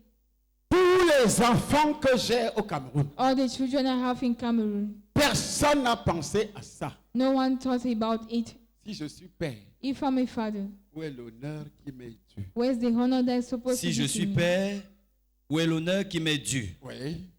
Speaker 1: tous les enfants que j'ai au Cameroun,
Speaker 2: all the children I have in Cameroon,
Speaker 1: personne n'a pensé à ça.
Speaker 2: no one thought about it.
Speaker 1: Si je suis père,
Speaker 2: If I'm a father,
Speaker 1: où est l'honneur qui m'est dû?
Speaker 2: where's the honor that is supposed
Speaker 3: Si
Speaker 2: to
Speaker 3: je
Speaker 2: be
Speaker 3: suis
Speaker 2: to me?
Speaker 3: père, où est l'honneur qui m'est dû?
Speaker 1: Oui.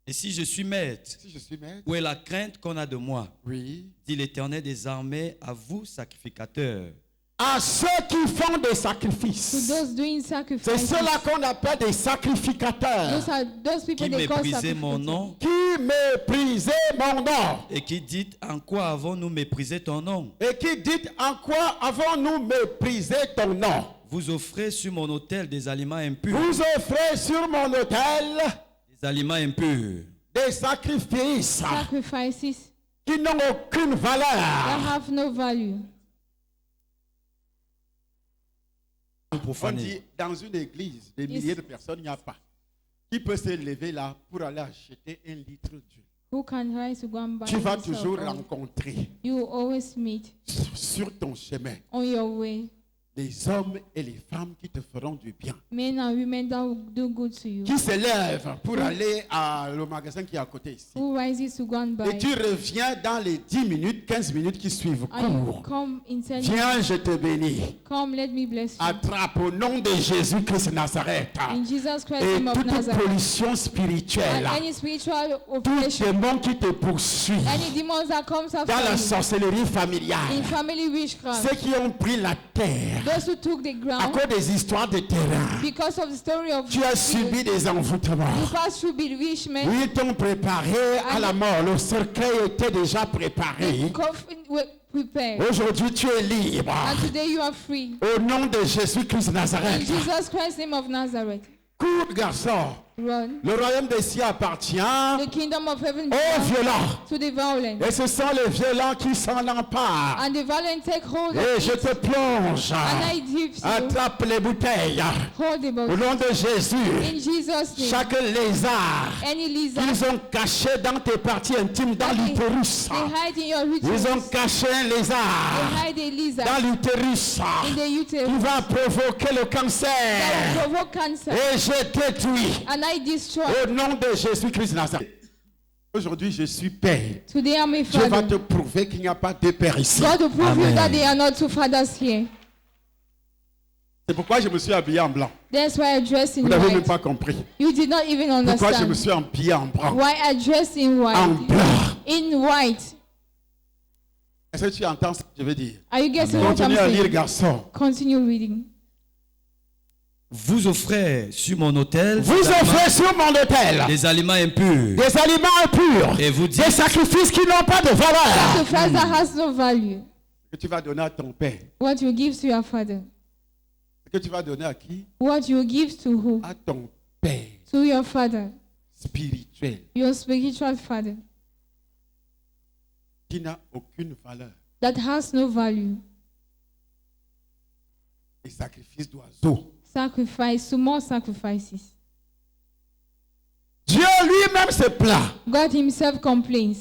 Speaker 3: Et si je suis maître,
Speaker 1: Si je suis maître?
Speaker 3: où est la crainte qu'on a de moi?
Speaker 1: Oui.
Speaker 3: Dit l'Éternel des armées à vous, sacrificateurs.
Speaker 1: À ceux qui font des
Speaker 2: To
Speaker 1: sacrifices.
Speaker 2: those doing
Speaker 1: C'est
Speaker 2: sacrifices,
Speaker 1: ceux-là qu'on appelle des sacrificateurs.
Speaker 2: those people
Speaker 3: Qui
Speaker 2: they call
Speaker 3: méprisez mon
Speaker 2: sacrificateurs.
Speaker 3: nom
Speaker 1: Qui méprisaient mon nom.
Speaker 3: et qui dit en quoi avons-nous méprisé ton nom?
Speaker 1: Et qui dit en quoi avons-nous méprisé ton nom?
Speaker 3: Vous offrez sur mon autel des aliments impurs.
Speaker 1: Vous offrez sur mon autel
Speaker 3: Des aliments impurs.
Speaker 1: des sacrifices
Speaker 2: Sacrifices
Speaker 1: qui n'ont aucune
Speaker 2: that
Speaker 1: valeur.
Speaker 2: have no value.
Speaker 3: Vous
Speaker 1: On
Speaker 3: profanez.
Speaker 1: dit dans une église, des milliers de personnes, il n'y a pas. Qui peut se lever là pour aller acheter un litre d'huile?
Speaker 2: Who can rise to go and buy
Speaker 1: Tu vas
Speaker 2: yourself
Speaker 1: toujours
Speaker 2: oil?
Speaker 1: rencontrer
Speaker 2: You will always meet
Speaker 1: sur ton chemin
Speaker 2: on your way
Speaker 1: les hommes et les femmes qui te feront du bien.
Speaker 2: men and women that will do good to you.
Speaker 1: Qui se lèvent pour aller à le magasin qui est à côté ici.
Speaker 2: Who rises to go and buy?
Speaker 1: Et tu reviens dans les 10 minutes, 15 minutes qui suivent.
Speaker 2: And you
Speaker 1: Cours.
Speaker 2: come in 10
Speaker 1: Viens, je te bénis.
Speaker 2: Come, let me bless you.
Speaker 1: Attrape au nom de Jésus-Christ de Nazareth.
Speaker 2: In Jesus Christ,
Speaker 1: Et
Speaker 2: name of
Speaker 1: toute
Speaker 2: Nazareth.
Speaker 1: pollution spirituelle,
Speaker 2: And any spiritual
Speaker 1: tout
Speaker 2: oppression,
Speaker 1: démon qui te poursuit
Speaker 2: any demons that comes
Speaker 1: dans la
Speaker 2: after you,
Speaker 1: sorcellerie familiale,
Speaker 2: in family witchcraft,
Speaker 1: ceux qui ont pris la terre
Speaker 2: those who took the
Speaker 1: à
Speaker 2: ground
Speaker 1: cause des histoires de terrain,
Speaker 2: because of the story of
Speaker 1: tu as subi des envoûtements.
Speaker 2: you passed through bewitchment,
Speaker 1: Oui, ils t'ont préparé à la mort. Le cercueil était déjà préparé.
Speaker 2: coffin were prepared.
Speaker 1: Aujourd'hui, tu es libre.
Speaker 2: And today you are free.
Speaker 1: Au nom de Jésus-Christ de
Speaker 2: In
Speaker 1: Nazareth.
Speaker 2: Jesus Christ's name of Nazareth.
Speaker 1: Cours, garçon.
Speaker 2: Run.
Speaker 1: Le royaume des cieux appartient
Speaker 2: The kingdom of heaven
Speaker 1: aux
Speaker 2: belongs
Speaker 1: violents.
Speaker 2: to the violent.
Speaker 1: Et ce sont les violents qui s'en emparent.
Speaker 2: And the violent take hold
Speaker 1: Et
Speaker 2: of
Speaker 1: je
Speaker 2: it.
Speaker 1: te plonge.
Speaker 2: And I dip you.
Speaker 1: Attrape les bouteilles.
Speaker 2: Hold the
Speaker 1: Au
Speaker 2: bottle.
Speaker 1: nom de Jésus.
Speaker 2: In Jesus' name.
Speaker 1: Chaque lézard
Speaker 2: Any lizard,
Speaker 1: qu'ils ont caché dans tes parties intimes, dans l'utérus.
Speaker 2: they hide in your
Speaker 1: Ils
Speaker 2: uterus.
Speaker 1: ont caché un lézard
Speaker 2: They hide a lizard
Speaker 1: dans l'utérus
Speaker 2: in the
Speaker 1: qui
Speaker 2: uterus
Speaker 1: va provoquer le cancer.
Speaker 2: that will provoke cancer.
Speaker 1: Et je détruis
Speaker 2: And I destroy.
Speaker 1: au nom de Jésus-Christ de Nazareth. Aujourd'hui, je suis père.
Speaker 2: Today I'm a
Speaker 1: Dieu va te
Speaker 2: father.
Speaker 1: prouver qu'il n'y a pas de père ici.
Speaker 2: God will prove you
Speaker 3: Amen.
Speaker 2: that there are not two fathers here.
Speaker 1: C'est pourquoi je me suis habillé en blanc.
Speaker 2: That's why I dressed in
Speaker 1: Vous n'avez même
Speaker 2: white.
Speaker 1: pas compris.
Speaker 2: You did not even
Speaker 1: Pourquoi je me
Speaker 2: understand
Speaker 1: suis habillé en blanc.
Speaker 2: why I dressed in
Speaker 1: En
Speaker 2: white.
Speaker 1: blanc.
Speaker 2: In white.
Speaker 1: Est-ce que tu entends ce que je veux dire?
Speaker 2: Are you getting what I'm
Speaker 1: Continue à lire,
Speaker 2: saying?
Speaker 1: garçon.
Speaker 2: Continue reading.
Speaker 3: Vous offrez sur mon autel
Speaker 1: Vous offrez sur mon autel
Speaker 3: des aliments impurs.
Speaker 1: des aliments impurs,
Speaker 3: Et vous dites,
Speaker 1: des sacrifices qui n'ont pas de valeur.
Speaker 2: Sacrifice that has no value.
Speaker 1: Que tu vas donner à ton père.
Speaker 2: What you give to your father.
Speaker 1: Que tu vas donner à qui?
Speaker 2: What you give to who?
Speaker 1: À ton père
Speaker 2: To your father.
Speaker 1: spirituel
Speaker 2: Your spiritual father.
Speaker 1: qui n'a aucune valeur.
Speaker 2: That has no value.
Speaker 1: Les sacrifices d'oiseaux.
Speaker 2: Sacrifice, small sacrifices.
Speaker 1: Dieu lui-même se plaint.
Speaker 2: God himself complains.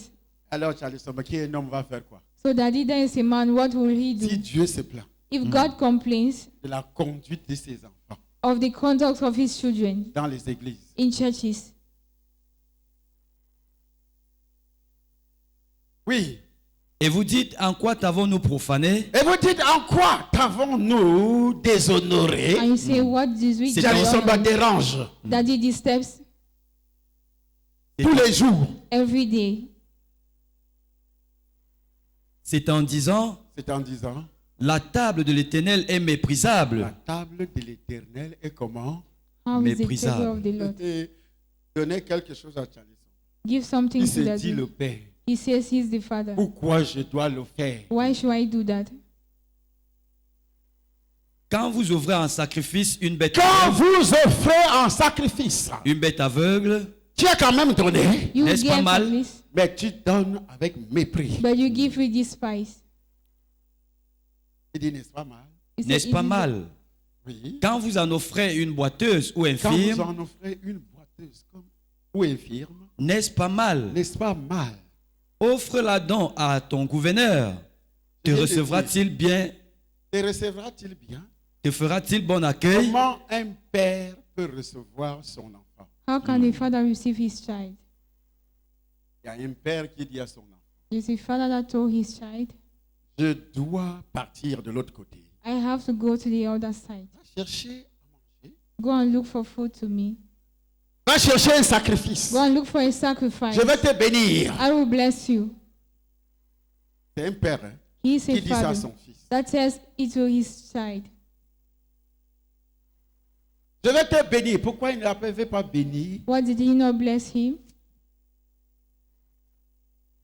Speaker 1: Alors, Charles Sommer, qui est un homme, va faire quoi?
Speaker 2: So that if there is a man, what will he
Speaker 1: Si
Speaker 2: do?
Speaker 1: Dieu se plaint
Speaker 2: If God complains
Speaker 1: de la conduite de ses enfants
Speaker 2: of the conduct of his children
Speaker 1: dans les églises,
Speaker 2: in churches.
Speaker 1: oui.
Speaker 3: et vous dites, en quoi t'avons-nous profané?
Speaker 1: Et vous dites, en quoi t'avons-nous déshonoré?
Speaker 2: And you say, what did we do?
Speaker 1: Charles Sommer dérange
Speaker 2: That he disturbs
Speaker 1: tous les jours.
Speaker 2: every day.
Speaker 3: C'est en disant,
Speaker 1: C'est en disant,
Speaker 3: la table de l'Éternel est méprisable.
Speaker 1: la table de l'Éternel est comment?
Speaker 2: How is the
Speaker 3: Méprisable.
Speaker 2: table of the Lord?
Speaker 1: Et donner quelque chose à Charles Sommer.
Speaker 2: Give something
Speaker 1: Il
Speaker 2: to
Speaker 1: se
Speaker 2: that.
Speaker 1: dit le Père.
Speaker 2: He says he's the father.
Speaker 1: Pourquoi je dois le faire?
Speaker 2: Why should I do that?
Speaker 3: Quand vous ouvrez en sacrifice une bête
Speaker 1: Quand
Speaker 3: aveugle,
Speaker 1: vous offrez en sacrifice
Speaker 3: une bête aveugle,
Speaker 1: Tu as quand même donné,
Speaker 2: You
Speaker 3: N'est-ce pas
Speaker 2: gave
Speaker 3: mal?
Speaker 2: at least,
Speaker 1: mais tu donnes avec mépris.
Speaker 2: but you give with despise.
Speaker 1: Il dit, n'est-ce pas mal?
Speaker 2: You say,
Speaker 3: N'est-ce pas
Speaker 2: "Is it-
Speaker 3: mal?
Speaker 1: Oui.
Speaker 3: Quand vous en offrez une boiteuse ou
Speaker 1: Quand vous
Speaker 3: infirme,
Speaker 1: en offrez une boiteuse ou infirme,
Speaker 3: n'est-ce pas mal?
Speaker 1: n'est-ce pas mal?
Speaker 3: Offre-la donc à ton gouverneur. Te
Speaker 1: Je vais te
Speaker 3: recevra-t-il bien?
Speaker 1: Te recevra-t-il bien?
Speaker 3: Te fera-t-il bon accueil?
Speaker 1: Comment un père peut recevoir son enfant?
Speaker 2: How can a father receive his child?
Speaker 1: Il y a un père qui dit à son enfant,
Speaker 2: There's a father that told his child,
Speaker 1: je dois partir de l'autre côté.
Speaker 2: I have to go to the other side.
Speaker 1: Va chercher à manger.
Speaker 2: Go and look for food to me.
Speaker 1: Va chercher un sacrifice.
Speaker 2: Go and look for a sacrifice.
Speaker 1: Je vais te bénir.
Speaker 2: I will bless you.
Speaker 1: C'est un père hein,
Speaker 2: He is a
Speaker 1: qui dit ça à
Speaker 2: father
Speaker 1: son fils.
Speaker 2: that says it to his child.
Speaker 1: Je vais te bénir. Pourquoi il ne l'avait pas béni?
Speaker 2: What did he not bless him?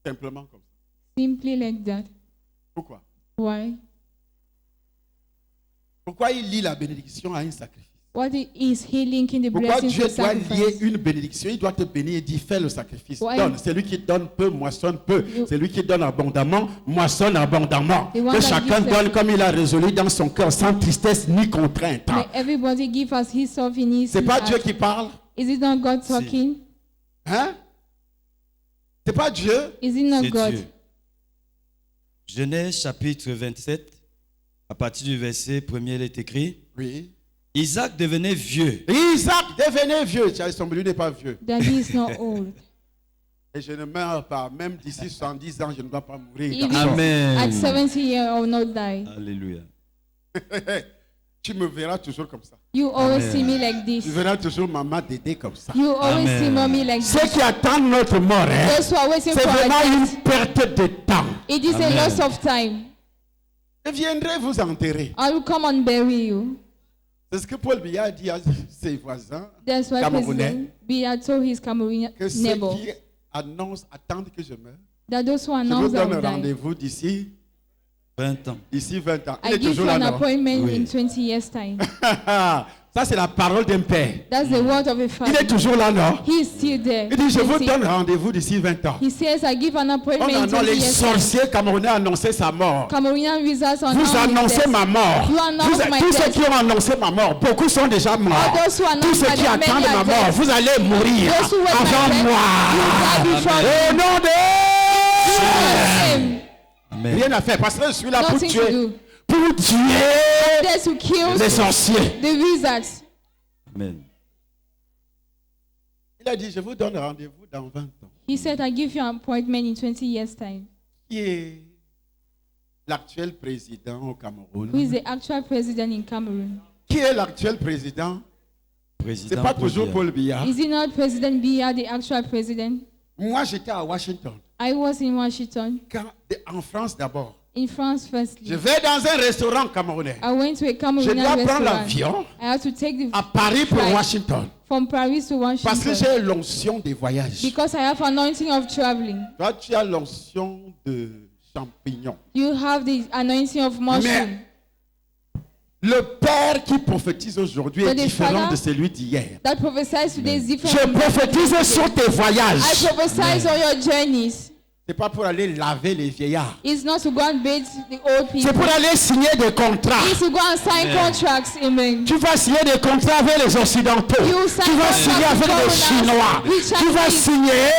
Speaker 1: Simplement comme ça.
Speaker 2: Simply like that.
Speaker 1: Pourquoi?
Speaker 2: Why?
Speaker 1: Pourquoi il lie la bénédiction à un sacrifice?
Speaker 2: What is he linking the
Speaker 1: Pourquoi
Speaker 2: blessings
Speaker 1: Dieu
Speaker 2: to
Speaker 1: doit lier
Speaker 2: sacrifice?
Speaker 1: une bénédiction? Il doit te bénir et dire fais le sacrifice.
Speaker 2: Why?
Speaker 1: Donne. Celui qui donne peu, moissonne peu.
Speaker 2: You-
Speaker 1: Celui qui donne abondamment, moissonne abondamment.
Speaker 2: The one
Speaker 1: Que
Speaker 2: that
Speaker 1: chacun
Speaker 2: gives
Speaker 1: donne
Speaker 2: them-
Speaker 1: comme il a résolu dans son cœur, sans tristesse ni contrainte.
Speaker 2: May everybody give us himself in his
Speaker 1: C'est pas
Speaker 2: heart.
Speaker 1: Dieu qui parle.
Speaker 2: Is it not God talking?
Speaker 1: Hein? C'est pas Dieu.
Speaker 2: Is it not
Speaker 3: C'est
Speaker 2: God?
Speaker 3: Dieu. Genèse chapitre 27, à partir du verset 1er, il est écrit,
Speaker 1: Oui.
Speaker 3: Isaac devenait vieux.
Speaker 1: Isaac devenait vieux. Son lui n'est pas vieux.
Speaker 2: Daddy is not old.
Speaker 1: Et je ne meurs pas. Même d'ici 70 ans, je ne dois pas mourir.
Speaker 2: Even
Speaker 1: garçon.
Speaker 3: Amen.
Speaker 2: at 70 years, I will not die.
Speaker 3: Alléluia.
Speaker 1: Tu me verras toujours comme ça.
Speaker 2: You always
Speaker 3: Amen.
Speaker 2: see me like
Speaker 1: Tu
Speaker 2: this.
Speaker 1: verras toujours maman Dédé comme ça.
Speaker 2: You always
Speaker 3: Amen.
Speaker 2: see mommy like
Speaker 1: Ceux
Speaker 2: this.
Speaker 1: qui attendent notre mort, hein,
Speaker 2: Those who are waiting
Speaker 1: c'est
Speaker 2: for our
Speaker 1: vraiment une
Speaker 2: death,
Speaker 1: perte de temps.
Speaker 2: it is
Speaker 3: Amen.
Speaker 2: a loss of time.
Speaker 1: Je viendrai vous enterrer.
Speaker 2: I will come and bury you.
Speaker 1: C'est ce que Paul Biya dit à ses voisins,
Speaker 2: That's why
Speaker 1: Camerounais,
Speaker 2: President Biya told his Cameroonian
Speaker 1: que ceux
Speaker 2: neighbor
Speaker 1: qui annoncent, attendent que je meure.
Speaker 2: that those who
Speaker 1: Je vous
Speaker 2: announce that
Speaker 1: donne
Speaker 2: will die.
Speaker 1: rendez-vous d'ici
Speaker 3: 20 ans.
Speaker 1: 20 ans. Il
Speaker 2: I
Speaker 1: est
Speaker 2: give
Speaker 1: toujours
Speaker 2: you
Speaker 1: là,
Speaker 2: an
Speaker 1: non?
Speaker 2: appointment
Speaker 3: Oui.
Speaker 2: in 20 years' time.
Speaker 1: Ça, c'est la parole d'un père.
Speaker 2: That's the word of a
Speaker 1: Il est
Speaker 2: father.
Speaker 1: toujours là, non?
Speaker 2: He is still there.
Speaker 1: Il dit, je vous
Speaker 2: 20.
Speaker 1: donne rendez-vous d'ici 20 ans.
Speaker 2: He says, I give an
Speaker 1: Oh
Speaker 2: appointment
Speaker 1: non,
Speaker 2: in
Speaker 1: non,
Speaker 2: 20
Speaker 1: les
Speaker 2: years' time.
Speaker 1: sorciers camerounais annonçaient sa mort.
Speaker 2: Cameroonian results
Speaker 1: Vous
Speaker 2: announce his
Speaker 1: annoncez
Speaker 2: death.
Speaker 1: ma mort.
Speaker 2: You announce my
Speaker 1: Tous ceux
Speaker 2: death.
Speaker 1: qui ont annoncé ma mort, beaucoup sont déjà morts.
Speaker 2: All those who
Speaker 1: Tous
Speaker 2: announce
Speaker 1: ceux
Speaker 2: that
Speaker 1: qui
Speaker 2: there are
Speaker 1: attendent
Speaker 2: many
Speaker 1: ma
Speaker 2: are
Speaker 1: mort,
Speaker 2: dead.
Speaker 1: vous allez mourir
Speaker 2: Those who wait my
Speaker 1: avant
Speaker 2: death,
Speaker 1: moi.
Speaker 2: you die before me.
Speaker 1: Au nom de...
Speaker 2: Him.
Speaker 3: Amen.
Speaker 1: Rien à faire parce que je suis là pour
Speaker 2: Nothing to
Speaker 1: tuer.
Speaker 2: do.
Speaker 1: Pour tuer
Speaker 2: There to kill
Speaker 1: les sorciers.
Speaker 2: the wizards.
Speaker 3: Amen.
Speaker 1: Il a dit, je vous donne rendez-vous dans 20 ans.
Speaker 2: He said, I give you an appointment in 20 years' time.
Speaker 1: Qui est l'actuel président au
Speaker 2: Who is
Speaker 1: Cameroun?
Speaker 2: the actual president in Cameroon?
Speaker 1: Qui est l'actuel président? C'est
Speaker 3: Président
Speaker 1: pas
Speaker 3: Paul
Speaker 1: toujours
Speaker 3: Biya.
Speaker 1: Paul Biya.
Speaker 2: Is it not President Biya, the actual president?
Speaker 1: Moi, j'étais à Washington.
Speaker 2: I was in Washington,
Speaker 1: En France d'abord.
Speaker 2: in France firstly.
Speaker 1: Je vais dans un restaurant camerounais.
Speaker 2: I went to a
Speaker 1: Je
Speaker 2: Cameroonian
Speaker 1: dois prendre
Speaker 2: restaurant.
Speaker 1: l'avion
Speaker 2: I had to take the
Speaker 1: à Paris pour
Speaker 2: flight
Speaker 1: Washington.
Speaker 2: from Paris to
Speaker 1: Parce que
Speaker 2: Washington
Speaker 1: j'ai l'onction des voyages.
Speaker 2: because I have anointing of traveling.
Speaker 1: Toi, tu as l'onction de champignons.
Speaker 2: You have the anointing of mushroom.
Speaker 1: Le père qui prophétise aujourd'hui est
Speaker 2: But the
Speaker 1: différent
Speaker 2: father-
Speaker 1: de celui d'hier.
Speaker 2: That prophesies today is different.
Speaker 1: Je
Speaker 2: from that
Speaker 1: prophétise
Speaker 2: of
Speaker 1: sur
Speaker 2: yesterday.
Speaker 1: tes voyages.
Speaker 2: I prophesize on your journeys.
Speaker 1: C'est pas pour aller laver les vieillards.
Speaker 2: It's not to go and bathe the old
Speaker 1: C'est
Speaker 2: people.
Speaker 1: pour aller signer des contrats.
Speaker 2: It's to go and sign contracts. Amen.
Speaker 1: Tu vas signer des contrats avec les Occidentaux.
Speaker 2: You sign
Speaker 1: Tu vas
Speaker 2: contracts
Speaker 1: signer
Speaker 2: with
Speaker 1: avec les
Speaker 2: foreigners,
Speaker 1: Chinois.
Speaker 2: with
Speaker 1: Tu vas
Speaker 2: Chinese.
Speaker 1: signer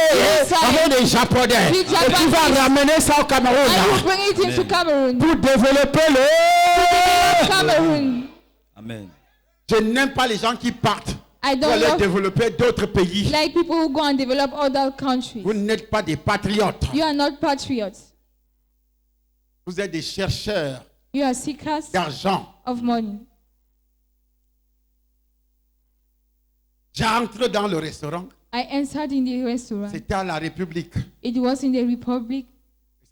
Speaker 2: sign
Speaker 1: avec les Japonais.
Speaker 2: with
Speaker 1: Et tu vas
Speaker 2: Japanese.
Speaker 1: ramener ça au Cameroun
Speaker 2: And you
Speaker 1: là,
Speaker 2: bring it into Cameroon.
Speaker 1: pour développer le...
Speaker 2: Cameroon.
Speaker 3: Amen.
Speaker 1: Je n'aime pas les gens qui partent
Speaker 2: I
Speaker 1: pour
Speaker 2: don't
Speaker 1: aller
Speaker 2: love
Speaker 1: développer d'autres pays.
Speaker 2: like people who go and develop other countries.
Speaker 1: Vous n'êtes pas des patriotes.
Speaker 2: You are not patriots.
Speaker 1: Vous êtes des chercheurs
Speaker 2: You are seekers
Speaker 1: d'argent.
Speaker 2: of money.
Speaker 1: J'entre dans le restaurant.
Speaker 2: I entered in the restaurant.
Speaker 1: C'était à la République.
Speaker 2: It was in the Republic,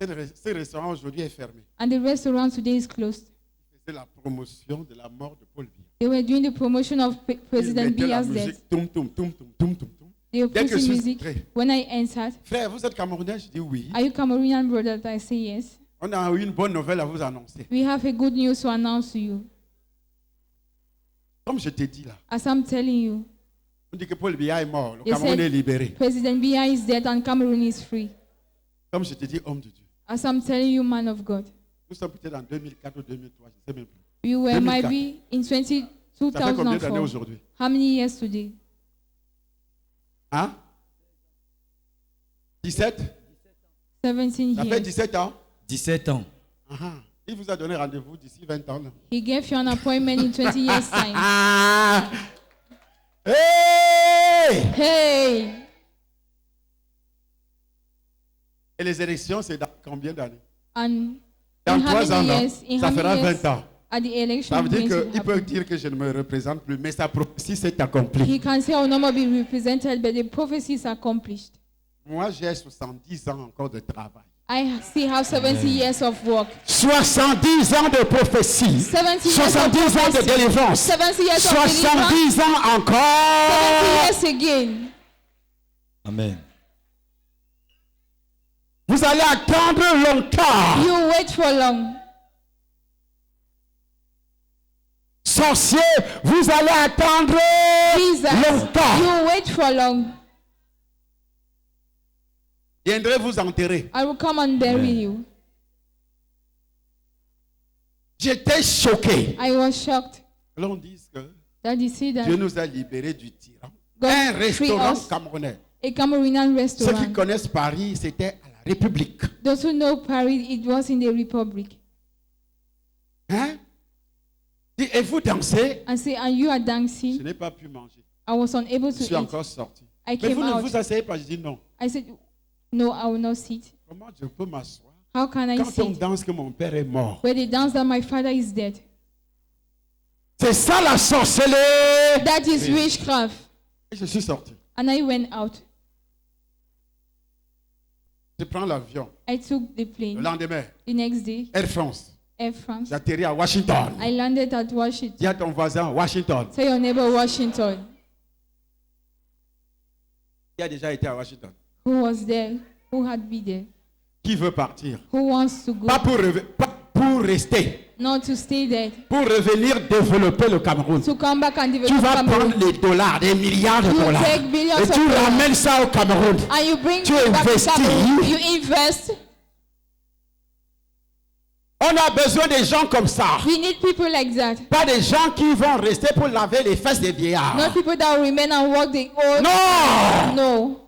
Speaker 1: Ce restaurant aujourd'hui est fermé.
Speaker 2: and the restaurant today is closed.
Speaker 1: C'est la promotion de la mort de Paul Biya.
Speaker 2: They were doing the promotion of
Speaker 1: Ils
Speaker 2: President
Speaker 1: mettaient la
Speaker 2: Biya's death.
Speaker 1: musique. Toum, toum, toum, toum, toum, toum, toum.
Speaker 2: They were
Speaker 1: Dès que je
Speaker 2: putting
Speaker 1: suis
Speaker 2: music.
Speaker 1: entré,
Speaker 2: When I entered,
Speaker 1: frère, vous êtes Camerounais? Je dis oui.
Speaker 2: are you Cameroonian brother? I say yes.
Speaker 1: On a eu une bonne nouvelle à vous annoncer.
Speaker 2: We have a good news to announce to you.
Speaker 1: Comme je t'ai dit là,
Speaker 2: As I'm telling you,
Speaker 1: On dit que Paul Biya est mort. Le
Speaker 2: They
Speaker 1: Cameroun
Speaker 2: said-
Speaker 1: est libéré.
Speaker 2: President Biya is dead and Cameroon is free.
Speaker 1: Comme je te dis, homme de Dieu.
Speaker 2: As I'm telling you, man of God.
Speaker 1: Nous sommes peut-être en 2004 ou 2003, je ne sais même plus.
Speaker 2: We were
Speaker 1: 2004.
Speaker 2: maybe in
Speaker 1: Ça fait combien d'années
Speaker 2: 2004.
Speaker 1: aujourd'hui?
Speaker 2: How many years today?
Speaker 1: Hein? 17?
Speaker 2: 17
Speaker 1: Ça fait
Speaker 2: years.
Speaker 1: 17 ans?
Speaker 3: 17 ans.
Speaker 1: Ah, il vous a donné rendez-vous d'ici 20 ans. Là.
Speaker 2: He gave you an appointment in 20 years' time.
Speaker 1: Ah! Hey!
Speaker 2: Hey!
Speaker 1: Et les élections, c'est dans combien d'années?
Speaker 2: And
Speaker 1: Dans
Speaker 2: in how
Speaker 1: 3 ans,
Speaker 2: many
Speaker 1: là,
Speaker 2: years? In
Speaker 1: ça
Speaker 2: how
Speaker 1: fera
Speaker 2: many
Speaker 1: 20
Speaker 2: years
Speaker 1: ans.
Speaker 2: are the election
Speaker 1: Ça veut dire
Speaker 2: going to
Speaker 1: qu'il peut
Speaker 2: happen?
Speaker 1: dire que je ne me représente plus, mais sa prophétie s'est accomplie.
Speaker 2: He can say, I will no more be represented, but the prophecy is accomplished.
Speaker 1: Moi, j'ai 70 ans encore de travail.
Speaker 2: I still have 70 years of work.
Speaker 1: 70 ans de prophétie.
Speaker 2: 70 years
Speaker 1: 70
Speaker 2: of
Speaker 1: ans de
Speaker 2: prophecy.
Speaker 1: délivrance.
Speaker 2: 70 years of deliverance.
Speaker 1: 70 ans
Speaker 2: 70
Speaker 1: encore.
Speaker 2: years again.
Speaker 3: Amen.
Speaker 1: Vous allez attendre longtemps.
Speaker 2: You wait for long.
Speaker 1: Sorcier, vous allez attendre
Speaker 2: Jesus,
Speaker 1: longtemps.
Speaker 2: you wait for long.
Speaker 1: Je viendrai vous enterrer.
Speaker 2: I will come and bury you.
Speaker 1: J'étais choqué.
Speaker 2: I was shocked
Speaker 1: L'on dit que
Speaker 2: that you see
Speaker 1: Dieu
Speaker 2: that
Speaker 1: nous a libérés du tyran.
Speaker 2: God
Speaker 1: Un
Speaker 2: freed
Speaker 1: restaurant
Speaker 2: us.
Speaker 1: camerounais.
Speaker 2: A Cameroonian
Speaker 1: Ceux qui
Speaker 2: restaurant.
Speaker 1: connaissent Paris, c'était à la République.
Speaker 2: Those who know Paris, it was in the Republic.
Speaker 1: Hein? Et vous dansez?
Speaker 2: And say, and you are
Speaker 1: Je
Speaker 2: dancing.
Speaker 1: n'ai pas pu manger.
Speaker 2: I was unable
Speaker 1: Je
Speaker 2: to
Speaker 1: suis
Speaker 2: eat.
Speaker 1: encore sorti.
Speaker 2: I
Speaker 1: Mais
Speaker 2: came
Speaker 1: vous ne vous
Speaker 2: out.
Speaker 1: asseyez pas. Je dis non.
Speaker 2: I said, no, I will not sit.
Speaker 1: Comment je peux m'asseoir
Speaker 2: How can I
Speaker 1: quand on
Speaker 2: sit?
Speaker 1: danse que mon père est mort?
Speaker 2: Where they dance that my father is dead.
Speaker 1: C'est ça la sorcellerie.
Speaker 2: That is witchcraft.
Speaker 1: Et je suis sorti.
Speaker 2: And I went out.
Speaker 1: Je prends l'avion.
Speaker 2: I took the
Speaker 1: Le
Speaker 2: plane.
Speaker 1: lendemain,
Speaker 2: The next day,
Speaker 1: Air France.
Speaker 2: Air France.
Speaker 1: J'atterris à Washington.
Speaker 2: I landed at Washington.
Speaker 1: Dis à ton voisin, Washington.
Speaker 2: Tell your neighbor Washington,
Speaker 1: Qui a déjà été à Washington?
Speaker 2: who was there, who had been there,
Speaker 1: Qui veut partir?
Speaker 2: who wants to go,
Speaker 1: Pas pour rester.
Speaker 2: not to stay there,
Speaker 1: Pour revenir développer le Cameroun.
Speaker 2: to come back and
Speaker 1: Tu
Speaker 2: develop
Speaker 1: vas
Speaker 2: Cameroon.
Speaker 1: prendre les dollars, des milliards de
Speaker 2: You
Speaker 1: dollars.
Speaker 2: take billions
Speaker 1: Et
Speaker 2: of
Speaker 1: tu
Speaker 2: dollars.
Speaker 1: ramènes ça au Cameroun.
Speaker 2: And you bring
Speaker 1: Tu
Speaker 2: it back to
Speaker 1: investis.
Speaker 2: Cameroon. You invest.
Speaker 1: On a besoin des gens comme ça.
Speaker 2: We need people like that.
Speaker 1: Pas des gens qui vont rester pour laver les fesses des vieillards.
Speaker 2: Not people that will remain and work the old.
Speaker 1: Non!
Speaker 2: No.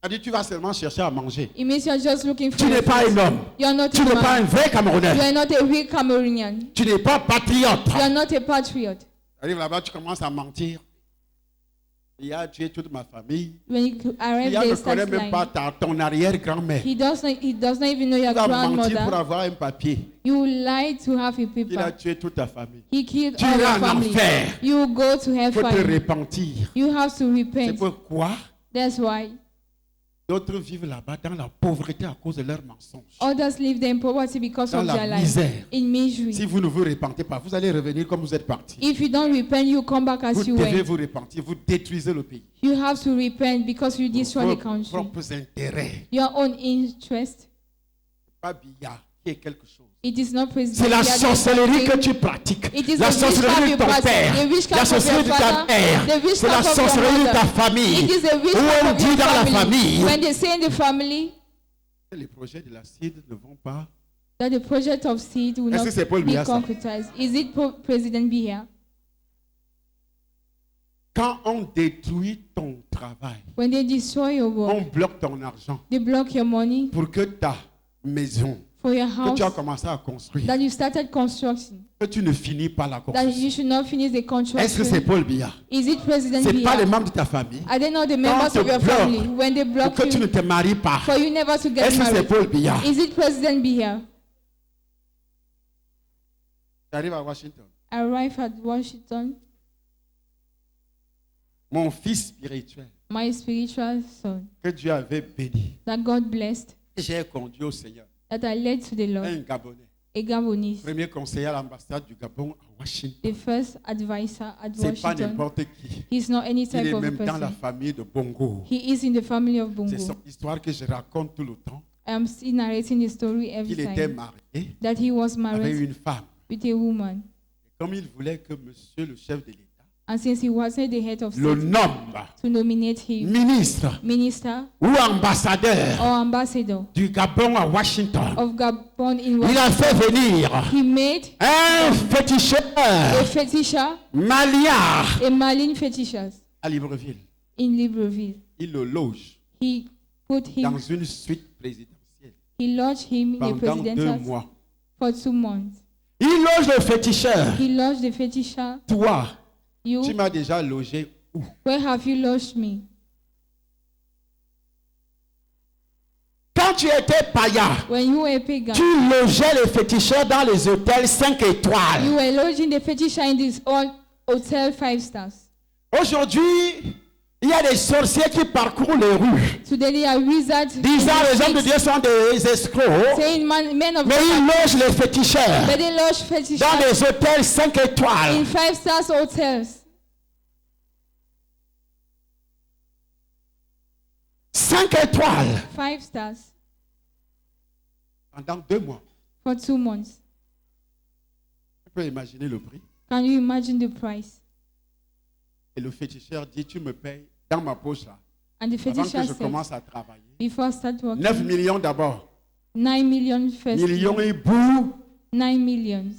Speaker 1: C'est-à-dire, tu vas seulement chercher à manger.
Speaker 2: It means you're just looking for
Speaker 1: Tu n'es
Speaker 2: your
Speaker 1: pas
Speaker 2: food.
Speaker 1: un homme.
Speaker 2: You're not
Speaker 1: Tu
Speaker 2: a
Speaker 1: n'es pas un
Speaker 2: man.
Speaker 1: vrai Camerounais.
Speaker 2: You are not a real Cameroonian.
Speaker 1: Tu n'es pas patriote.
Speaker 2: You are not a patriot.
Speaker 1: Tu arrives là-bas, tu commences à mentir. Il a tué toute ma famille.
Speaker 2: When you arrive
Speaker 1: Il
Speaker 2: there,
Speaker 1: ne
Speaker 2: start
Speaker 1: connaît même
Speaker 2: lying.
Speaker 1: pas ton arrière-grand-mère.
Speaker 2: He does not even know your
Speaker 1: Tu vas mentir pour
Speaker 2: grandmother.
Speaker 1: avoir un papier.
Speaker 2: You lie to have a
Speaker 1: Il a
Speaker 2: paper.
Speaker 1: tué toute ta famille.
Speaker 2: He killed
Speaker 1: Tu
Speaker 2: all
Speaker 1: iras
Speaker 2: your
Speaker 1: en
Speaker 2: family.
Speaker 1: enfer.
Speaker 2: You go to
Speaker 1: Il faut te
Speaker 2: hellfire.
Speaker 1: repentir.
Speaker 2: You have to
Speaker 1: C'est
Speaker 2: repent.
Speaker 1: pourquoi
Speaker 2: That's why
Speaker 1: d'autres vivent là-bas dans la pauvreté à cause de leurs mensonges.
Speaker 2: others live there in poverty because
Speaker 1: Dans
Speaker 2: of
Speaker 1: la
Speaker 2: their life.
Speaker 1: misère.
Speaker 2: In misery.
Speaker 1: Si vous ne vous repentez pas, vous allez revenir comme vous êtes parti.
Speaker 2: If you don't repent, you come back as
Speaker 1: Vous
Speaker 2: you
Speaker 1: devez
Speaker 2: went.
Speaker 1: vous repentir, vous détruisez le pays.
Speaker 2: You have to repent because you destroy
Speaker 1: Vos
Speaker 2: the country.
Speaker 1: propres intérêts.
Speaker 2: Your own interest.
Speaker 1: Pas billard qui est quelque chose.
Speaker 2: It is not
Speaker 1: C'est
Speaker 2: president.
Speaker 1: la sorcellerie que tu pratiques.
Speaker 2: It is
Speaker 1: La
Speaker 2: the
Speaker 1: sorcellerie
Speaker 2: witchcraft
Speaker 1: de
Speaker 2: you
Speaker 1: ton
Speaker 2: practice,
Speaker 1: père.
Speaker 2: the witchcraft
Speaker 1: La
Speaker 2: of
Speaker 1: sorcellerie
Speaker 2: your
Speaker 1: de ta
Speaker 2: father,
Speaker 1: mère.
Speaker 2: the
Speaker 1: C'est la
Speaker 2: witchcraft of your
Speaker 1: sorcellerie de
Speaker 2: mother.
Speaker 1: ta famille.
Speaker 2: It is the
Speaker 1: Où
Speaker 2: witchcraft
Speaker 1: on
Speaker 2: of
Speaker 1: dit
Speaker 2: your
Speaker 1: dans la
Speaker 2: family.
Speaker 1: famille.
Speaker 2: When they say in the family
Speaker 1: Les projets de la CID ne vont pas.
Speaker 2: that the project of seed will
Speaker 1: Est-ce que c'est Paul
Speaker 2: not be
Speaker 1: Biya, ça?
Speaker 2: concretized, is it President Biya?
Speaker 1: Quand on détruit ton travail,
Speaker 2: When they destroy your
Speaker 1: on
Speaker 2: work,
Speaker 1: bloque ton argent
Speaker 2: they block your money
Speaker 1: pour que ta maison
Speaker 2: for your
Speaker 1: que tu as
Speaker 2: house
Speaker 1: commencé à construire,
Speaker 2: that you started constructing,
Speaker 1: que tu ne finis pas la
Speaker 2: that
Speaker 1: construction.
Speaker 2: you should not finish the
Speaker 1: Est-ce que c'est
Speaker 2: construction.
Speaker 1: Paul Biya?
Speaker 2: Is it President
Speaker 1: C'est pas les
Speaker 2: Biya?
Speaker 1: membres de ta famille.
Speaker 2: Are they not the members
Speaker 1: te
Speaker 2: of your
Speaker 1: bloque
Speaker 2: family? When they
Speaker 1: Pour
Speaker 2: block
Speaker 1: que tu ne
Speaker 2: you
Speaker 1: te maries pas.
Speaker 2: for you never to get
Speaker 1: Est-ce que c'est
Speaker 2: married,
Speaker 1: Paul Biya?
Speaker 2: is it President Biya?
Speaker 1: Tu arrives à Washington.
Speaker 2: Arrive at Washington,
Speaker 1: Mon fils spirituel
Speaker 2: my spiritual son,
Speaker 1: que Dieu avait béni.
Speaker 2: that God blessed,
Speaker 1: J'ai conduit au Seigneur.
Speaker 2: that I led to the Lord,
Speaker 1: Un Gabonais.
Speaker 2: a Gabonese,
Speaker 1: Premier conseiller à l'ambassade du Gabon à Washington.
Speaker 2: the first advisor at
Speaker 1: C'est pas
Speaker 2: Washington.
Speaker 1: n'importe qui.
Speaker 2: He's not any
Speaker 1: Il
Speaker 2: type
Speaker 1: est
Speaker 2: of a
Speaker 1: même dans la
Speaker 2: person.
Speaker 1: famille de Bongo.
Speaker 2: He is in the family of
Speaker 1: C'est
Speaker 2: Bongo.
Speaker 1: son histoire que je raconte tout le temps.
Speaker 2: I am still narrating the story every
Speaker 1: Il était
Speaker 2: time.
Speaker 1: marié
Speaker 2: That he was
Speaker 1: avec
Speaker 2: married
Speaker 1: une femme.
Speaker 2: with a woman.
Speaker 1: Et comme il voulait que monsieur le chef de l'État
Speaker 2: And since he wasn't the head of
Speaker 1: le
Speaker 2: state,
Speaker 1: nomme
Speaker 2: to nominate him
Speaker 1: ministre
Speaker 2: minister
Speaker 1: ou ambassadeur
Speaker 2: or ambassador
Speaker 1: du Gabon à Washington.
Speaker 2: of Gabon in
Speaker 1: Il a fait
Speaker 2: Washington,
Speaker 1: venir
Speaker 2: he made
Speaker 1: un féticheur
Speaker 2: a fetisher,
Speaker 1: malien
Speaker 2: a Malin fetishers
Speaker 1: à Libreville.
Speaker 2: in Libreville.
Speaker 1: Il le loge
Speaker 2: He put
Speaker 1: dans
Speaker 2: him,
Speaker 1: une suite présidentielle
Speaker 2: he lodged him in a
Speaker 1: pendant 2
Speaker 2: presidential
Speaker 1: mois.
Speaker 2: for 2 months.
Speaker 1: Il loge le féticheur.
Speaker 2: He lodged the fetisher.
Speaker 1: Toi, tu
Speaker 2: You,
Speaker 1: m'as déjà logé où?
Speaker 2: where have you lodged me?
Speaker 1: Quand tu étais païen,
Speaker 2: When you were a pagan,
Speaker 1: tu logeais les féticheurs dans les hôtels 5
Speaker 2: you
Speaker 1: étoiles.
Speaker 2: were lodging the fetisher in this old hotel 5 stars.
Speaker 1: Aujourd'hui, il y a des sorciers qui parcourent les rues,
Speaker 2: Today they are wizards in
Speaker 1: disant
Speaker 2: the
Speaker 1: les hommes de
Speaker 2: streets,
Speaker 1: Dieu sont des escrocs,
Speaker 2: saying men of
Speaker 1: mais ils
Speaker 2: God,
Speaker 1: logent les féticheurs
Speaker 2: but they lodge
Speaker 1: dans
Speaker 2: fetishers
Speaker 1: des hôtels 5 étoiles.
Speaker 2: in 5 stars hotels.
Speaker 1: 5 étoiles
Speaker 2: 5 stars
Speaker 1: pendant 2 mois.
Speaker 2: for 2 months.
Speaker 1: Tu peux imaginer le prix.
Speaker 2: Can you imagine the price?
Speaker 1: Et le féticheur dit, tu me payes dans ma poche là,
Speaker 2: And the
Speaker 1: avant que
Speaker 2: fetisher
Speaker 1: je
Speaker 2: said,
Speaker 1: commence à travailler.
Speaker 2: before I start
Speaker 1: 9
Speaker 2: working,
Speaker 1: millions d'abord.
Speaker 2: 9 million first.
Speaker 1: Millions et bout.
Speaker 2: 9 millions.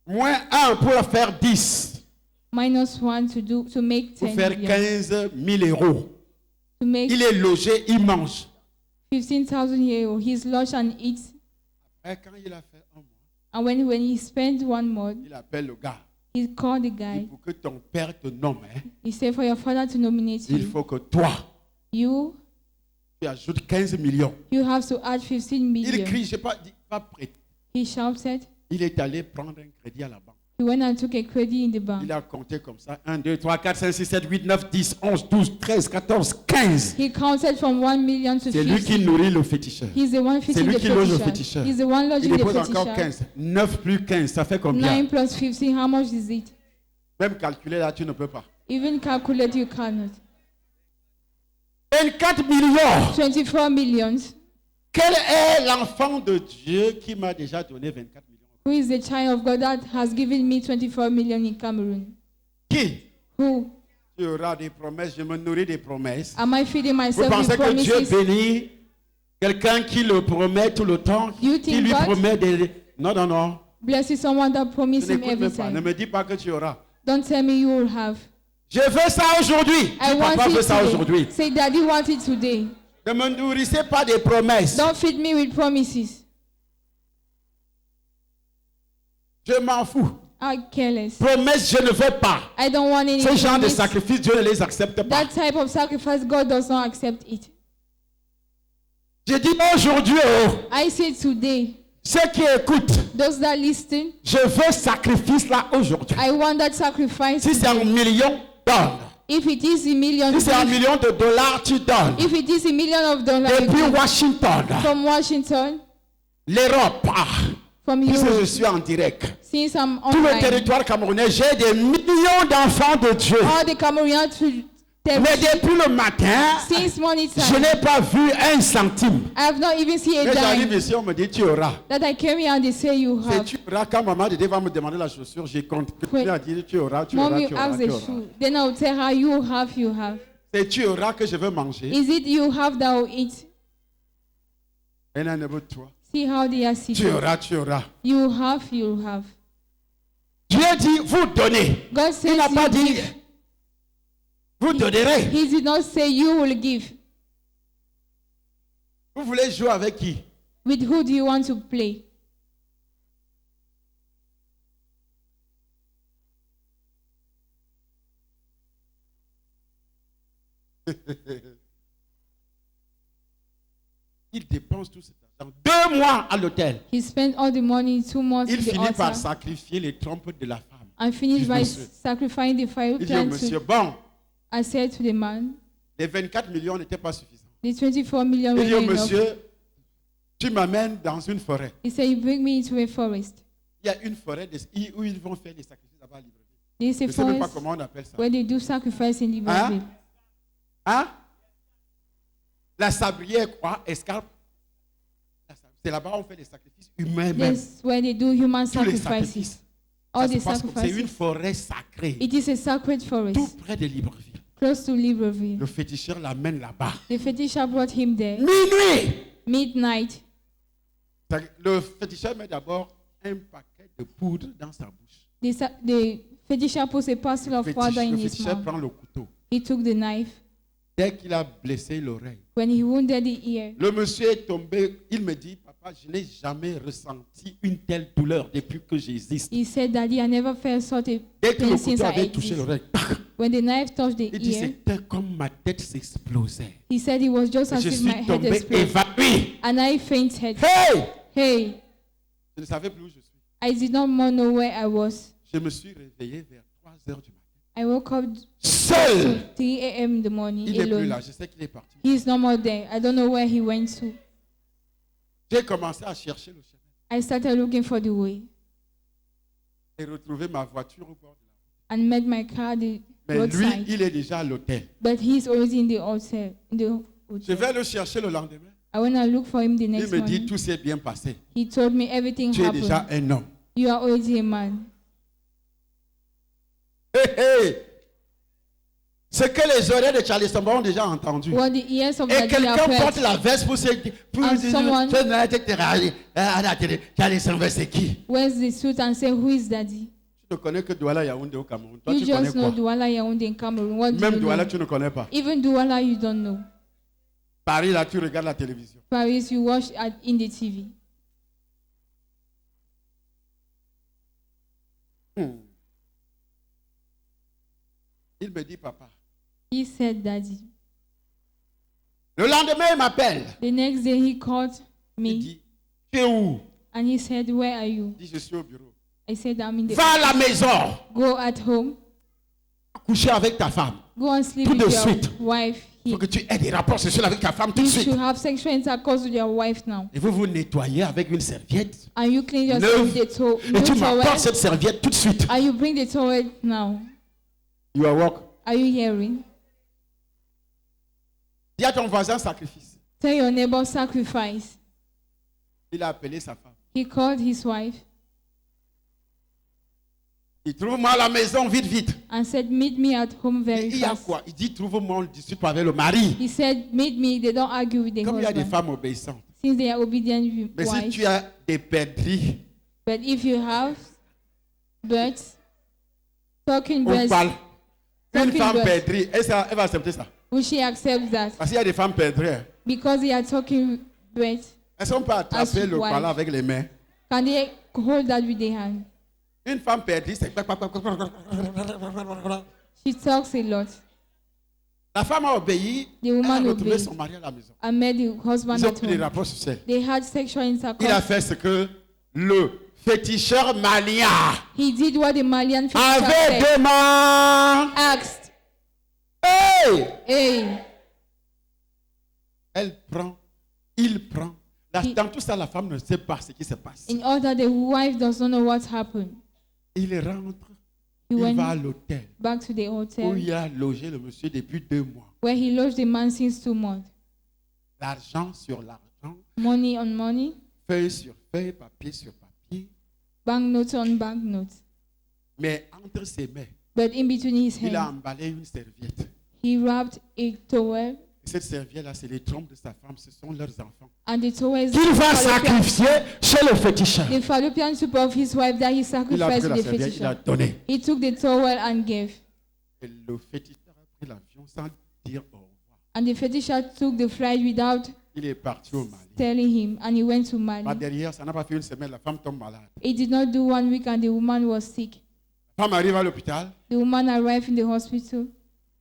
Speaker 1: Moins 1 pour faire 10.
Speaker 2: Minus 1 to make
Speaker 1: Pour
Speaker 2: 10
Speaker 1: faire
Speaker 2: million.
Speaker 1: 15 000 euros.
Speaker 2: To make
Speaker 1: Il est logé, il mange.
Speaker 2: 15,000 euros. He's lodged and eats.
Speaker 1: Et quand il a fait 1 mois,
Speaker 2: And when he spent 1 month,
Speaker 1: il appelle le gars.
Speaker 2: he called the
Speaker 1: Il dit,
Speaker 2: guy.
Speaker 1: pour que ton père te nomme, hein,
Speaker 2: He said, for your father to nominate
Speaker 1: il
Speaker 2: you,
Speaker 1: faut que toi, tu ajoutes 15 millions.
Speaker 2: you have to add 15
Speaker 1: Il
Speaker 2: million.
Speaker 1: crie, je n'ai pas prêt.
Speaker 2: He shouted.
Speaker 1: Il est allé prendre un crédit à la banque.
Speaker 2: He went and took a credit in the bank.
Speaker 1: Il a compté comme ça. 1, 2, 3, 4, 5, 6, 7, 8, 9, 10, 11, 12, 13, 14, 15.
Speaker 2: He counted from 1 million to
Speaker 1: C'est lui qui
Speaker 2: 50.
Speaker 1: nourrit le féticheur.
Speaker 2: He's the one
Speaker 1: C'est
Speaker 2: feeding
Speaker 1: lui
Speaker 2: the
Speaker 1: qui loge le
Speaker 2: fetisher.
Speaker 1: féticheur.
Speaker 2: He's the one
Speaker 1: Il
Speaker 2: lodging the
Speaker 1: dépose encore
Speaker 2: fetisher.
Speaker 1: 15. 9 plus 15, ça fait combien?
Speaker 2: 9 plus 15, how much is it?
Speaker 1: Même calculer là, tu ne peux pas.
Speaker 2: Even calculate, you cannot.
Speaker 1: 24 millions.
Speaker 2: 24 millions.
Speaker 1: Quel est l'enfant de Dieu qui m'a déjà donné 24 millions?
Speaker 2: Who is the child of God that has given me 24 million in Cameroon?
Speaker 1: Qui?
Speaker 2: Who?
Speaker 1: Tu auras des promesses, je me nourris des promesses.
Speaker 2: Am I feeding
Speaker 1: Vous
Speaker 2: myself
Speaker 1: pensez
Speaker 2: with
Speaker 1: que Dieu
Speaker 2: promises?
Speaker 1: bénit quelqu'un qui le promet tout le temps?
Speaker 2: You
Speaker 1: Qui
Speaker 2: think
Speaker 1: lui
Speaker 2: God
Speaker 1: promet des... Non, non, non.
Speaker 2: blesses someone that
Speaker 1: Je
Speaker 2: promises him
Speaker 1: n'écoute
Speaker 2: every
Speaker 1: même pas. Ne
Speaker 2: time?
Speaker 1: me dis pas que tu auras.
Speaker 2: Don't tell me you will have.
Speaker 1: Je veux ça aujourd'hui.
Speaker 2: I
Speaker 1: Si
Speaker 2: want
Speaker 1: papa veut
Speaker 2: it
Speaker 1: ça aujourd'hui.
Speaker 2: today. Say, Daddy, want it today.
Speaker 1: Ne me nourrissez pas des promesses.
Speaker 2: Don't feed me with promises.
Speaker 1: Je m'en fous.
Speaker 2: I'm careless.
Speaker 1: Promesses, je ne veux pas.
Speaker 2: I don't want any
Speaker 1: Ce genre de
Speaker 2: promise.
Speaker 1: sacrifice, Dieu ne les accepte pas.
Speaker 2: That type of sacrifice, God does not accept it.
Speaker 1: Je dis aujourd'hui, oh,
Speaker 2: I say today,
Speaker 1: ceux qui écoutent,
Speaker 2: those that listen,
Speaker 1: je veux sacrifice là aujourd'hui.
Speaker 2: I want that sacrifice.
Speaker 1: Si c'est 1 million, donne.
Speaker 2: If it is a million,
Speaker 1: Si c'est 1
Speaker 2: give.
Speaker 1: million de dollars, tu donnes.
Speaker 2: If it is a million of dollars, you
Speaker 1: Depuis
Speaker 2: give.
Speaker 1: Washington,
Speaker 2: From Washington,
Speaker 1: l'Europe,
Speaker 2: from
Speaker 1: puisque je
Speaker 2: Europe,
Speaker 1: suis en direct.
Speaker 2: since I'm
Speaker 1: Tout le
Speaker 2: online,
Speaker 1: territoire camerounais, j'ai des millions d'enfants de Dieu.
Speaker 2: all the Cameroonians to them.
Speaker 1: Mais depuis le matin,
Speaker 2: Since morning
Speaker 1: je
Speaker 2: time,
Speaker 1: n'ai pas vu 1 centime.
Speaker 2: I have not even seen a
Speaker 1: Mais j'arrive
Speaker 2: dime
Speaker 1: ici, on me dit tu auras.
Speaker 2: that I came here and they say you
Speaker 1: C'est
Speaker 2: have.
Speaker 1: tu auras. Quand maman Dédé va me demander la chaussure, j'ai continué à dire tu auras, tu
Speaker 2: Mom,
Speaker 1: auras,
Speaker 2: you
Speaker 1: tu auras,
Speaker 2: have
Speaker 1: tu
Speaker 2: the
Speaker 1: auras.
Speaker 2: shoe. Then I'll tell her you have, you have.
Speaker 1: C'est tu auras que je veux manger.
Speaker 2: Is it you have that will eat?
Speaker 1: Et là, ne veut toi.
Speaker 2: See how they are
Speaker 1: Tu
Speaker 2: sitting.
Speaker 1: auras, tu auras.
Speaker 2: You have, you have.
Speaker 1: Dieu dit vous donnez.
Speaker 2: God
Speaker 1: Il
Speaker 2: says
Speaker 1: n'a pas
Speaker 2: you
Speaker 1: dit
Speaker 2: give.
Speaker 1: vous donnerez.
Speaker 2: He did not say you will give.
Speaker 1: Vous voulez jouer avec qui?
Speaker 2: With who do you want to play?
Speaker 1: Il dépense tout cet argent. 2 mois à l'hôtel.
Speaker 2: He spent all the money 2 months
Speaker 1: Il
Speaker 2: in the
Speaker 1: finit par
Speaker 2: altar
Speaker 1: sacrifier les trompes de la femme.
Speaker 2: and finished
Speaker 1: Dis,
Speaker 2: by
Speaker 1: monsieur.
Speaker 2: sacrificing the fire
Speaker 1: Il dit au
Speaker 2: plant
Speaker 1: monsieur,
Speaker 2: to.
Speaker 1: bon,
Speaker 2: I said to the man,
Speaker 1: les 24 millions n'étaient pas suffisants.
Speaker 2: the 24 million
Speaker 1: Il
Speaker 2: were
Speaker 1: dit au
Speaker 2: not enough.
Speaker 1: monsieur, tu m'amènes dans une forêt.
Speaker 2: He said, you bring me into a forest.
Speaker 1: Il y a une forêt où ils vont faire des sacrifices là-bas à Libreville.
Speaker 2: There's
Speaker 1: Je
Speaker 2: a
Speaker 1: ne sais même pas
Speaker 2: forest
Speaker 1: comment on appelle ça.
Speaker 2: where they do sacrifice in Libreville.
Speaker 1: Hein? La sablière, quoi? Escarpe? C'est là-bas où on fait des sacrifices humains même.
Speaker 2: That's where they do human
Speaker 1: Tous les
Speaker 2: sacrifices.
Speaker 1: sacrifices.
Speaker 2: all
Speaker 1: Ça
Speaker 2: the
Speaker 1: se passe comme- C'est une
Speaker 2: sacrifices.
Speaker 1: forêt sacrée,
Speaker 2: It is a sacred
Speaker 1: tout
Speaker 2: forest
Speaker 1: près de Libreville.
Speaker 2: close to Libreville.
Speaker 1: Le féticheur l'amène là-bas.
Speaker 2: The fetisher brought him there.
Speaker 1: Minuit.
Speaker 2: Midnight.
Speaker 1: Le féticheur met d'abord un paquet de poudre dans sa bouche.
Speaker 2: The fetisher puts a parcel of powder in
Speaker 1: Le
Speaker 2: his
Speaker 1: féticheur
Speaker 2: mouth.
Speaker 1: prend le couteau.
Speaker 2: He took the knife.
Speaker 1: Dès qu'il a blessé l'oreille,
Speaker 2: When he wounded the ear,
Speaker 1: le monsieur est tombé. Il me dit, papa, je n'ai jamais ressenti une telle douleur depuis que j'existe.
Speaker 2: he said, Daddy, I never felt such a
Speaker 1: Dès que le
Speaker 2: pain since
Speaker 1: couteau
Speaker 2: I
Speaker 1: avait touché
Speaker 2: exist.
Speaker 1: l'oreille, tac,
Speaker 2: When the knife touched the
Speaker 1: il dit,
Speaker 2: ear,
Speaker 1: c'était comme ma tête s'explosait.
Speaker 2: he said it was just as
Speaker 1: Je
Speaker 2: if my
Speaker 1: suis
Speaker 2: head
Speaker 1: tombé
Speaker 2: exploded.
Speaker 1: évanoui.
Speaker 2: And I fainted.
Speaker 1: Hey!
Speaker 2: Hey,
Speaker 1: Je ne savais plus où je suis.
Speaker 2: I did not more know where I was.
Speaker 1: Je me suis réveillé vers 3 heures du matin.
Speaker 2: I woke up
Speaker 1: Seul!
Speaker 2: 3 a.m. in the morning
Speaker 1: Il n'est plus là.
Speaker 2: alone.
Speaker 1: Je sais qu'il est parti.
Speaker 2: He is no more there. I don't know where he went to.
Speaker 1: J'ai commencé à chercher le chemin
Speaker 2: I started looking for the way
Speaker 1: et retrouver ma voiture au bord de la route.
Speaker 2: and met my car at the
Speaker 1: Mais lui,
Speaker 2: roadside.
Speaker 1: il est déjà à l'hôtel.
Speaker 2: But he's already in the hotel.
Speaker 1: Je vais le chercher le lendemain.
Speaker 2: I went and looked for him the
Speaker 1: Il
Speaker 2: next
Speaker 1: me dit,
Speaker 2: morning.
Speaker 1: tout s'est bien passé.
Speaker 2: He told me everything
Speaker 1: Tu es déjà
Speaker 2: happened.
Speaker 1: un homme.
Speaker 2: You are already a man.
Speaker 1: Hey, hey. Ce que les oreilles de Charlie Sambon ont déjà entendu.
Speaker 2: What the ears of
Speaker 1: Et
Speaker 2: Daddy have
Speaker 1: quelqu'un porte
Speaker 2: heard.
Speaker 1: la veste pour se pour
Speaker 2: And
Speaker 1: dire,
Speaker 2: someone-
Speaker 1: Charlie Sambon, c'est qui?
Speaker 2: Wears the suit and say, who is Daddy?
Speaker 1: Tu ne connais que Douala Yaoundé au Cameroun. Toi,
Speaker 2: You
Speaker 1: tu connais
Speaker 2: just know
Speaker 1: quoi?
Speaker 2: Douala Yaoundé in Cameroun. What do
Speaker 1: Même
Speaker 2: you
Speaker 1: Douala,
Speaker 2: know?
Speaker 1: tu ne connais pas.
Speaker 2: Even Douala, you don't know.
Speaker 1: Paris, là, tu regardes la télévision.
Speaker 2: Paris, you watch in the TV.
Speaker 1: Il me dit, papa.
Speaker 2: He said, Daddy.
Speaker 1: Le lendemain, il m'appelle.
Speaker 2: The next day, he called
Speaker 1: Il
Speaker 2: me
Speaker 1: dit, tu es où?
Speaker 2: and he said, where are you?
Speaker 1: Il dit, je suis au bureau.
Speaker 2: I said, I'm in the...
Speaker 1: Va à la maison.
Speaker 2: Go at home.
Speaker 1: Coucher avec ta femme.
Speaker 2: Go and sleep
Speaker 1: Tout
Speaker 2: with
Speaker 1: de
Speaker 2: your
Speaker 1: suite.
Speaker 2: wife
Speaker 1: Il faut
Speaker 2: here.
Speaker 1: que tu aies des rapports sexuels avec ta femme tout de
Speaker 2: You
Speaker 1: suite.
Speaker 2: should have sexual intercourse with your wife now.
Speaker 1: Et vous vous nettoyez avec une serviette.
Speaker 2: And you clean yourself
Speaker 1: Neuve.
Speaker 2: with the
Speaker 1: Et
Speaker 2: new
Speaker 1: tu m'apportes
Speaker 2: towel.
Speaker 1: cette serviette tout de suite.
Speaker 2: And you bring the towel now.
Speaker 1: You are walk.
Speaker 2: Are you hearing?
Speaker 1: Dis à ton voisin sacrifice.
Speaker 2: Tell your neighbor sacrifice.
Speaker 1: Il a appelé sa femme.
Speaker 2: He called his wife
Speaker 1: Il trouve-moi à la maison, vite, vite.
Speaker 2: and said, meet me at home very
Speaker 1: Il y a
Speaker 2: fast.
Speaker 1: quoi? Il dit, trouve-moi, on ne dispute pas avec le mari.
Speaker 2: He said, meet me. They don't argue with the
Speaker 1: Comme il y a des
Speaker 2: husband.
Speaker 1: femmes obéissantes.
Speaker 2: Since they are obedient
Speaker 1: Mais si
Speaker 2: wives.
Speaker 1: tu as des perdrix,
Speaker 2: But if you have birds, talking
Speaker 1: on
Speaker 2: birds,
Speaker 1: parle. Une
Speaker 2: Talking
Speaker 1: femme
Speaker 2: birds.
Speaker 1: perdrix, elle va accepter ça.
Speaker 2: will she accept that?
Speaker 1: Parce qu'il y a des femmes perdrix.
Speaker 2: Because they are talking birds,
Speaker 1: Elles ne sont pas attraper
Speaker 2: As
Speaker 1: le
Speaker 2: wife.
Speaker 1: parler avec les mains.
Speaker 2: can they hold that with their hand?
Speaker 1: Une femme perdrix, c'est...
Speaker 2: She talks a lot.
Speaker 1: La femme a obéi.
Speaker 2: The
Speaker 1: Elle a
Speaker 2: woman
Speaker 1: retrouvé
Speaker 2: obeyed
Speaker 1: son mari à la maison.
Speaker 2: and met the husband
Speaker 1: Ils ont
Speaker 2: at
Speaker 1: pris des
Speaker 2: home.
Speaker 1: rapports sexuels.
Speaker 2: They had sexual
Speaker 1: Il a
Speaker 2: intercourse.
Speaker 1: fait ce que le féticheur malien
Speaker 2: He did what the Malian fisher
Speaker 1: avait
Speaker 2: said.
Speaker 1: demandé.
Speaker 2: Asked,
Speaker 1: Hey!
Speaker 2: hey,
Speaker 1: Elle prend, il prend. Là,
Speaker 2: Il-
Speaker 1: dans tout ça, la femme ne sait pas ce qui se passe.
Speaker 2: in order the wife does not know what happened.
Speaker 1: Il rentre,
Speaker 2: He
Speaker 1: il
Speaker 2: went
Speaker 1: va à l'hôtel
Speaker 2: back to the
Speaker 1: où
Speaker 2: hotel
Speaker 1: il a logé le monsieur depuis 2 mois.
Speaker 2: where he lodged the man since 2 months.
Speaker 1: L'argent sur l'argent,
Speaker 2: Money on money,
Speaker 1: feuille sur feuille, papier sur papier.
Speaker 2: banknotes on banknotes.
Speaker 1: Mais entre ses mains,
Speaker 2: But in between his
Speaker 1: il a
Speaker 2: hands,
Speaker 1: emballé une serviette.
Speaker 2: he wrapped a towel,
Speaker 1: Et cette serviette-là, c'est les trompes de sa femme, ce sont leurs enfants.
Speaker 2: and the towel is
Speaker 1: Qu'il va
Speaker 2: fallopian-
Speaker 1: sacrifier chez le féticheur.
Speaker 2: the fallopian tube of his wife that he
Speaker 1: Il a
Speaker 2: sacrificed
Speaker 1: pris la
Speaker 2: to the
Speaker 1: serviette, il a
Speaker 2: fetisher.
Speaker 1: donné.
Speaker 2: He took the towel and gave.
Speaker 1: Et le féticheur a pris l'avion sans dire au revoir.
Speaker 2: And the fetisher took the flight without
Speaker 1: Il est parti au Mali.
Speaker 2: telling him, and he went to
Speaker 1: Pas
Speaker 2: Mali.
Speaker 1: derrière, ça n'a pas fait une semaine, la femme tombe malade.
Speaker 2: It did not do 1 week, and the woman was sick.
Speaker 1: La femme arrive à l'hôpital,
Speaker 2: The woman arrived in the hospital.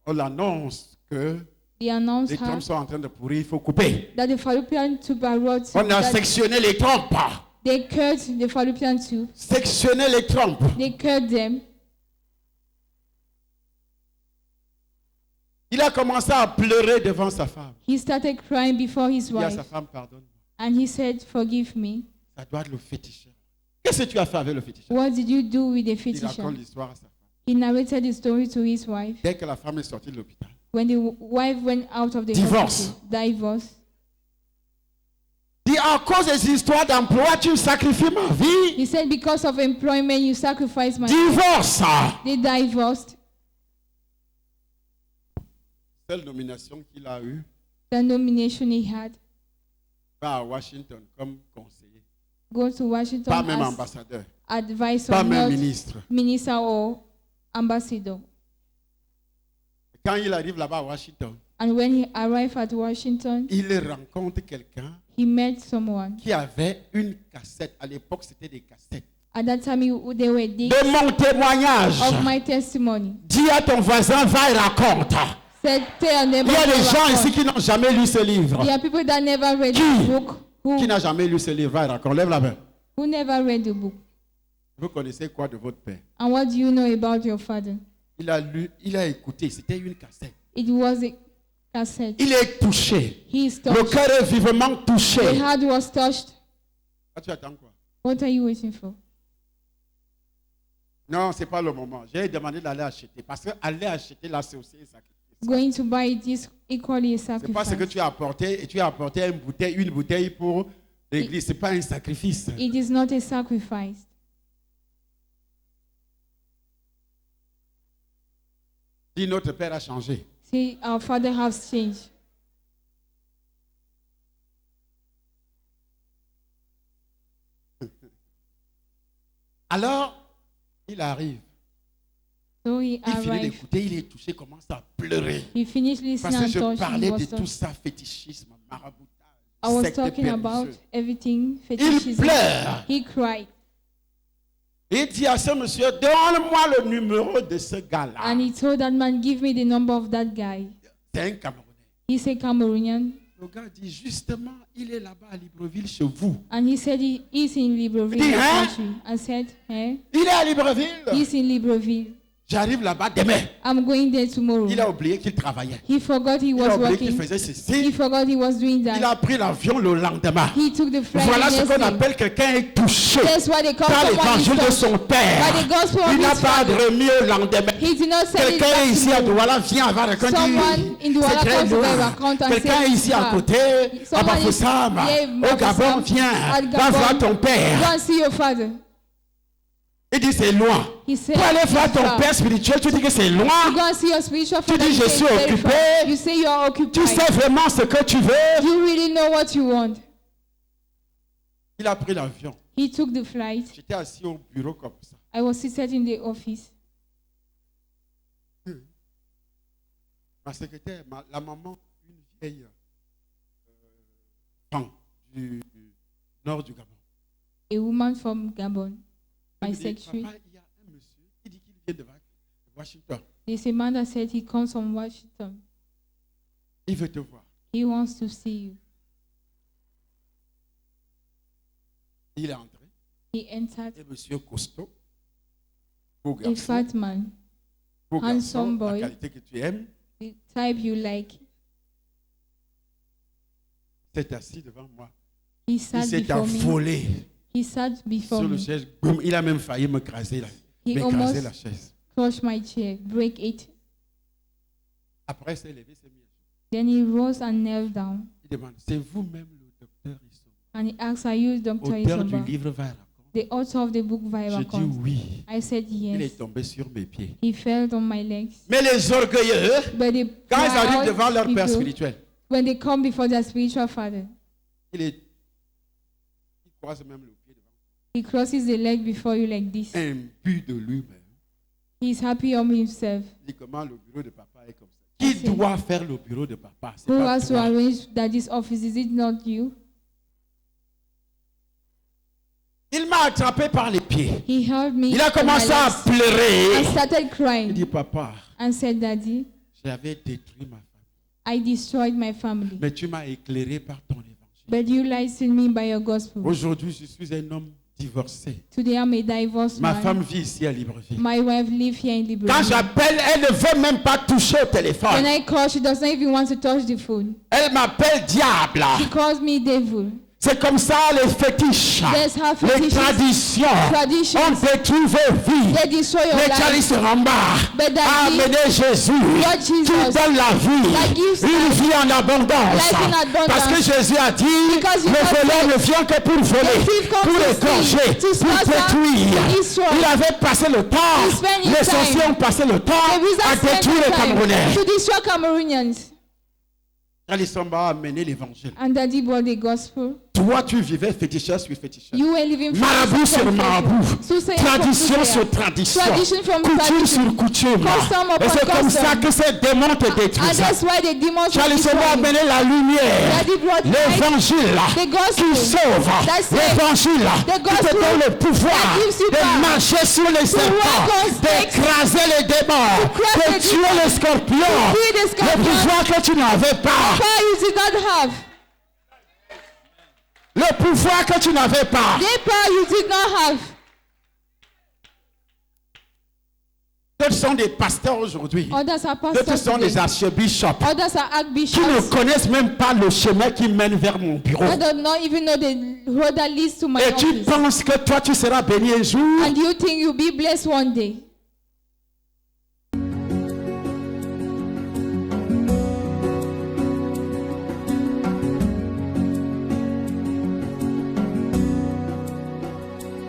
Speaker 1: on l'annonce que
Speaker 2: They announced
Speaker 1: les
Speaker 2: her
Speaker 1: trompes sont en train de pourrir, il faut couper.
Speaker 2: that the fallopian tube are rotted.
Speaker 1: On a
Speaker 2: That
Speaker 1: sectionné les trompes.
Speaker 2: they cut the fallopian tube.
Speaker 1: Sectionné les trompes.
Speaker 2: They cut them.
Speaker 1: Il a commencé à pleurer devant sa femme.
Speaker 2: He started crying before his
Speaker 1: Il dit à sa
Speaker 2: wife,
Speaker 1: femme, pardonne-moi.
Speaker 2: and he said, "Forgive me.
Speaker 1: Ça doit être le féticheur. Qu'est-ce que tu as fait avec le féticheur?
Speaker 2: What did you do with the
Speaker 1: Il
Speaker 2: fetisher?"
Speaker 1: raconte l'histoire à sa femme.
Speaker 2: He narrated the story to his wife.
Speaker 1: Dès que la femme est sortie de l'hôpital,
Speaker 2: When the wife went out of the
Speaker 1: Divorce.
Speaker 2: hospital, divorce.
Speaker 1: dis à cause des histoires d'emploi, tu sacrifies ma vie.
Speaker 2: He said, because of employment, you sacrifice my life.
Speaker 1: Divorce.
Speaker 2: They divorced.
Speaker 1: Seule nomination qu'il a eue,
Speaker 2: The nomination he had,
Speaker 1: va à Washington comme conseiller.
Speaker 2: go to Washington
Speaker 1: Pas même
Speaker 2: as
Speaker 1: ambassadeur.
Speaker 2: advisor,
Speaker 1: Pas même
Speaker 2: not
Speaker 1: ministre.
Speaker 2: minister or ambassador.
Speaker 1: Quand il arrive là-bas à Washington,
Speaker 2: And when he arrived at Washington,
Speaker 1: il rencontre quelqu'un
Speaker 2: he met someone.
Speaker 1: qui avait une cassette. À l'époque, c'était des cassettes.
Speaker 2: At that time, they were days
Speaker 1: De mon témoignage.
Speaker 2: of my testimony.
Speaker 1: Dis à ton voisin, va et raconte.
Speaker 2: Said, tell them
Speaker 1: Il y a
Speaker 2: about
Speaker 1: des
Speaker 2: your
Speaker 1: gens
Speaker 2: record.
Speaker 1: ici qui n'ont jamais lu ce livre.
Speaker 2: There are people that never read
Speaker 1: Qui?
Speaker 2: the book.
Speaker 1: Qui n'a jamais lu ce livre? Va et raconte. Lève la main.
Speaker 2: Who never read the book?
Speaker 1: Vous connaissez quoi de votre père?
Speaker 2: And what do you know about your father?
Speaker 1: Il a lu, il a écouté. C'était une cassette.
Speaker 2: It was a cassette.
Speaker 1: Il est touché.
Speaker 2: He is
Speaker 1: Le
Speaker 2: touched.
Speaker 1: cœur est vivement touché.
Speaker 2: The heart was touched.
Speaker 1: Ah, tu attends quoi?
Speaker 2: What are you waiting for?
Speaker 1: Non, ce n'est pas le moment. J'ai demandé d'aller acheter. Parce que aller acheter là, c'est aussi un sacrifice.
Speaker 2: Going to buy it is equally a
Speaker 1: Ce n'est pas
Speaker 2: sacrifice.
Speaker 1: ce que tu as apporté. Et tu as apporté une bouteille pour l'église. Ce n'est pas un sacrifice.
Speaker 2: It is not a sacrifice.
Speaker 1: Dis, notre père a changé.
Speaker 2: See, our father has changed.
Speaker 1: Alors, il arrive.
Speaker 2: So he
Speaker 1: Il finit
Speaker 2: arrived.
Speaker 1: d'écouter, il est touché, commence à pleurer.
Speaker 2: He finished
Speaker 1: Parce
Speaker 2: listening
Speaker 1: que
Speaker 2: and
Speaker 1: je
Speaker 2: touched.
Speaker 1: parlais
Speaker 2: He
Speaker 1: de
Speaker 2: was
Speaker 1: tout
Speaker 2: touched.
Speaker 1: ça, fétichisme, maraboutage,
Speaker 2: I was
Speaker 1: secte
Speaker 2: talking about
Speaker 1: pernicieuse.
Speaker 2: everything.
Speaker 1: Il
Speaker 2: Fetishism.
Speaker 1: pleure.
Speaker 2: He cried.
Speaker 1: Et il dit à ce monsieur, donne-moi le numéro de ce gars-là.
Speaker 2: And he told that man, give me the number of that guy.
Speaker 1: C'est un Camerounais.
Speaker 2: He's a Cameroonian.
Speaker 1: Le gars dit, justement, il est là-bas à Libreville chez vous.
Speaker 2: And he said he is in Libreville.
Speaker 1: He,
Speaker 2: the
Speaker 1: huh?
Speaker 2: country. I said, eh?
Speaker 1: Il est à Libreville.
Speaker 2: He's in Libreville.
Speaker 1: J'arrive là-bas demain.
Speaker 2: I'm going there tomorrow.
Speaker 1: Il a oublié qu'il travaillait.
Speaker 2: He forgot he
Speaker 1: Il
Speaker 2: was
Speaker 1: a oublié qu'il
Speaker 2: working.
Speaker 1: faisait
Speaker 2: He
Speaker 1: ceci.
Speaker 2: forgot he was doing
Speaker 1: Il
Speaker 2: that.
Speaker 1: a pris l'avion le lendemain.
Speaker 2: He took the flight
Speaker 1: Voilà ce qu'on
Speaker 2: yesterday.
Speaker 1: appelle quelqu'un est touché
Speaker 2: That's why they call
Speaker 1: par
Speaker 2: someone
Speaker 1: l'évangile de
Speaker 2: touched.
Speaker 1: son père.
Speaker 2: By the gospel of
Speaker 1: Il n'a
Speaker 2: his
Speaker 1: pas
Speaker 2: father.
Speaker 1: remis au lendemain.
Speaker 2: He did not send it
Speaker 1: Quelqu'un
Speaker 2: back
Speaker 1: ici à
Speaker 2: to you.
Speaker 1: Douala vient avoir raconté.
Speaker 2: Someone in Douala
Speaker 1: C'est très
Speaker 2: comes to
Speaker 1: loin.
Speaker 2: the raconte and
Speaker 1: Quelqu'un
Speaker 2: says,
Speaker 1: ici à
Speaker 2: ah,
Speaker 1: côté, à
Speaker 2: someone is
Speaker 1: Bafoussam,
Speaker 2: near
Speaker 1: au Gabon,
Speaker 2: Bafoussam,
Speaker 1: viens,
Speaker 2: at
Speaker 1: va
Speaker 2: Gabon.
Speaker 1: voir ton
Speaker 2: Go
Speaker 1: père.
Speaker 2: and see your father.
Speaker 1: Il dit c'est loin.
Speaker 2: He said,
Speaker 1: Pour aller voir
Speaker 2: "It's
Speaker 1: ton
Speaker 2: far."
Speaker 1: père spirituel, tu dis que c'est
Speaker 2: You
Speaker 1: loin.
Speaker 2: go and see your spiritual father.
Speaker 1: dis,
Speaker 2: you
Speaker 1: je
Speaker 2: say
Speaker 1: suis
Speaker 2: it's very
Speaker 1: occupé.
Speaker 2: far. You say you are
Speaker 1: Tu
Speaker 2: occupied.
Speaker 1: sais vraiment ce que tu veux.
Speaker 2: You really know what you want.
Speaker 1: Il a pris l'avion.
Speaker 2: He took the flight.
Speaker 1: J'étais assis au bureau comme ça.
Speaker 2: I was seated in the office.
Speaker 1: Ma secrétaire, la maman, une vieille femme du nord du Gabon.
Speaker 2: A woman from Gabon,
Speaker 1: Elle
Speaker 2: my
Speaker 1: me dit,
Speaker 2: secretary.
Speaker 1: papa, il y a un monsieur qui dit qu'il vient de Washington.
Speaker 2: There's a man that said he comes from Washington.
Speaker 1: Il veut te voir.
Speaker 2: He wants to see you.
Speaker 1: Il est entré.
Speaker 2: He entered.
Speaker 1: Et monsieur costaud, beau
Speaker 2: A
Speaker 1: garçon,
Speaker 2: fat man,
Speaker 1: beau
Speaker 2: handsome
Speaker 1: garçon, la
Speaker 2: boy.
Speaker 1: qualité que tu aimes,
Speaker 2: the type you like.
Speaker 1: s'est assis devant moi.
Speaker 2: He
Speaker 1: Il
Speaker 2: sat
Speaker 1: s'est
Speaker 2: before me.
Speaker 1: affolé
Speaker 2: He sat before
Speaker 1: sur le
Speaker 2: me.
Speaker 1: chaise. Boum, il a même failli m'écraser
Speaker 2: He
Speaker 1: m'écraser
Speaker 2: almost
Speaker 1: la chaise.
Speaker 2: crushed my chair, break it.
Speaker 1: Après, il s'est levé, s'est mis à genoux.
Speaker 2: Then he rose and knelt down.
Speaker 1: Il demande, c'est vous-même le docteur Issom,
Speaker 2: And he asked, are you Dr.
Speaker 1: auteur du
Speaker 2: Isomba,
Speaker 1: livre Va raconte.
Speaker 2: the author of the book
Speaker 1: J'ai
Speaker 2: Viral
Speaker 1: dit oui.
Speaker 2: I said
Speaker 1: Il
Speaker 2: yes.
Speaker 1: est tombé sur mes pieds.
Speaker 2: He fell on my legs.
Speaker 1: Mais les orgueilleux,
Speaker 2: But the
Speaker 1: quand ils arrivent
Speaker 2: proud
Speaker 1: devant leur père
Speaker 2: people,
Speaker 1: spirituel,
Speaker 2: when they come before their spiritual father,
Speaker 1: il croise même le pied devant.
Speaker 2: he crosses the leg before you like this.
Speaker 1: Imbu de lui-même.
Speaker 2: He's happy on himself.
Speaker 1: Il dit comment le bureau de papa est comme ça. Qui doit faire le bureau de papa? C'est
Speaker 2: Who
Speaker 1: pas
Speaker 2: has to
Speaker 1: toi.
Speaker 2: arrange daddy's office? Is it not you?
Speaker 1: Il m'a attrapé par les pieds.
Speaker 2: He held me
Speaker 1: Il a
Speaker 2: on my
Speaker 1: commencé à
Speaker 2: legs
Speaker 1: pleurer.
Speaker 2: and started
Speaker 1: Il
Speaker 2: crying
Speaker 1: dit, papa,
Speaker 2: and said, Daddy,
Speaker 1: j'avais détruit ma famille.
Speaker 2: I destroyed my family.
Speaker 1: Mais tu m'as éclairé par ton évangile.
Speaker 2: But you lied to me by your gospel.
Speaker 1: Aujourd'hui, je suis un homme divorcé.
Speaker 2: Today I'm a divorced
Speaker 1: Ma
Speaker 2: man.
Speaker 1: femme vit ici à Libreville.
Speaker 2: My wife lives here in
Speaker 1: Quand
Speaker 2: Libreville.
Speaker 1: j'appelle, elle ne veut même pas toucher au téléphone.
Speaker 2: When I call, she doesn't even want to touch the phone.
Speaker 1: Elle m'appelle diable.
Speaker 2: She calls me devil.
Speaker 1: C'est comme ça les fétiches,
Speaker 2: That's how
Speaker 1: les
Speaker 2: fetishes,
Speaker 1: traditions
Speaker 2: traditions,
Speaker 1: ont détruit vos vies.
Speaker 2: they destroy your
Speaker 1: Mais
Speaker 2: life.
Speaker 1: Charles Ramba
Speaker 2: But that
Speaker 1: a
Speaker 2: gift,
Speaker 1: amené Jésus
Speaker 2: Lord
Speaker 1: qui
Speaker 2: Jesus,
Speaker 1: donne la vie,
Speaker 2: that gives
Speaker 1: une
Speaker 2: life,
Speaker 1: vie en abondance.
Speaker 2: life in abundance.
Speaker 1: Parce que Jésus a dit,
Speaker 2: Because
Speaker 1: le
Speaker 2: Jesus
Speaker 1: voleur
Speaker 2: said,
Speaker 1: ne vient que pour voler,
Speaker 2: the thief comes
Speaker 1: pour
Speaker 2: to
Speaker 1: égorger,
Speaker 2: steal, to
Speaker 1: pour
Speaker 2: slaughter,
Speaker 1: détruire.
Speaker 2: to destroy.
Speaker 1: Il avait passé le temps,
Speaker 2: He spent his
Speaker 1: les
Speaker 2: time.
Speaker 1: sorciers ont passé le temps
Speaker 2: The wizards
Speaker 1: à
Speaker 2: spent
Speaker 1: détruire
Speaker 2: their
Speaker 1: les
Speaker 2: time
Speaker 1: Camerounais.
Speaker 2: to destroy Cameroonians.
Speaker 1: Charles Ramba a amené l'évangile.
Speaker 2: And Daddy brought the gospel.
Speaker 1: Toi, tu vivais féticheur sur féticheur.
Speaker 2: You were living
Speaker 1: Marabout sur marabout, tradition sur tradition,
Speaker 2: Tradition from
Speaker 1: coutume
Speaker 2: tradition.
Speaker 1: sur coutume.
Speaker 2: Custom upon
Speaker 1: Et c'est comme
Speaker 2: custom.
Speaker 1: ça que ces démons te
Speaker 2: And
Speaker 1: détruisent.
Speaker 2: that's why the demons were
Speaker 1: Charles Ramba a
Speaker 2: destroyed.
Speaker 1: amené la lumière,
Speaker 2: Daddy brought light,
Speaker 1: l'évangile
Speaker 2: the gospel,
Speaker 1: qui sauve,
Speaker 2: That's it.
Speaker 1: l'évangile
Speaker 2: The
Speaker 1: qui te
Speaker 2: gospel
Speaker 1: donne le pouvoir
Speaker 2: that gives you
Speaker 1: de
Speaker 2: power
Speaker 1: marcher sur les serpents,
Speaker 2: walk on snakes,
Speaker 1: d'écraser les démons,
Speaker 2: crush
Speaker 1: de
Speaker 2: the
Speaker 1: tuer
Speaker 2: demons,
Speaker 1: les scorpions,
Speaker 2: to free the
Speaker 1: le
Speaker 2: scorpions.
Speaker 1: pouvoir que tu n'avais pas,
Speaker 2: Power you did not have.
Speaker 1: le pouvoir que tu n'avais pas.
Speaker 2: The power you did not have.
Speaker 1: D'autres sont des pasteurs aujourd'hui.
Speaker 2: Others are
Speaker 1: D'autres
Speaker 2: pastors
Speaker 1: sont des
Speaker 2: today.
Speaker 1: archbishops
Speaker 2: Others are
Speaker 1: qui ne
Speaker 2: archbishops.
Speaker 1: connaissent même pas le chemin qui mène vers mon bureau.
Speaker 2: I do not even know the road that leads to my
Speaker 1: Et tu
Speaker 2: office.
Speaker 1: penses que toi tu seras béni un jour.
Speaker 2: And you think you'll be blessed one day.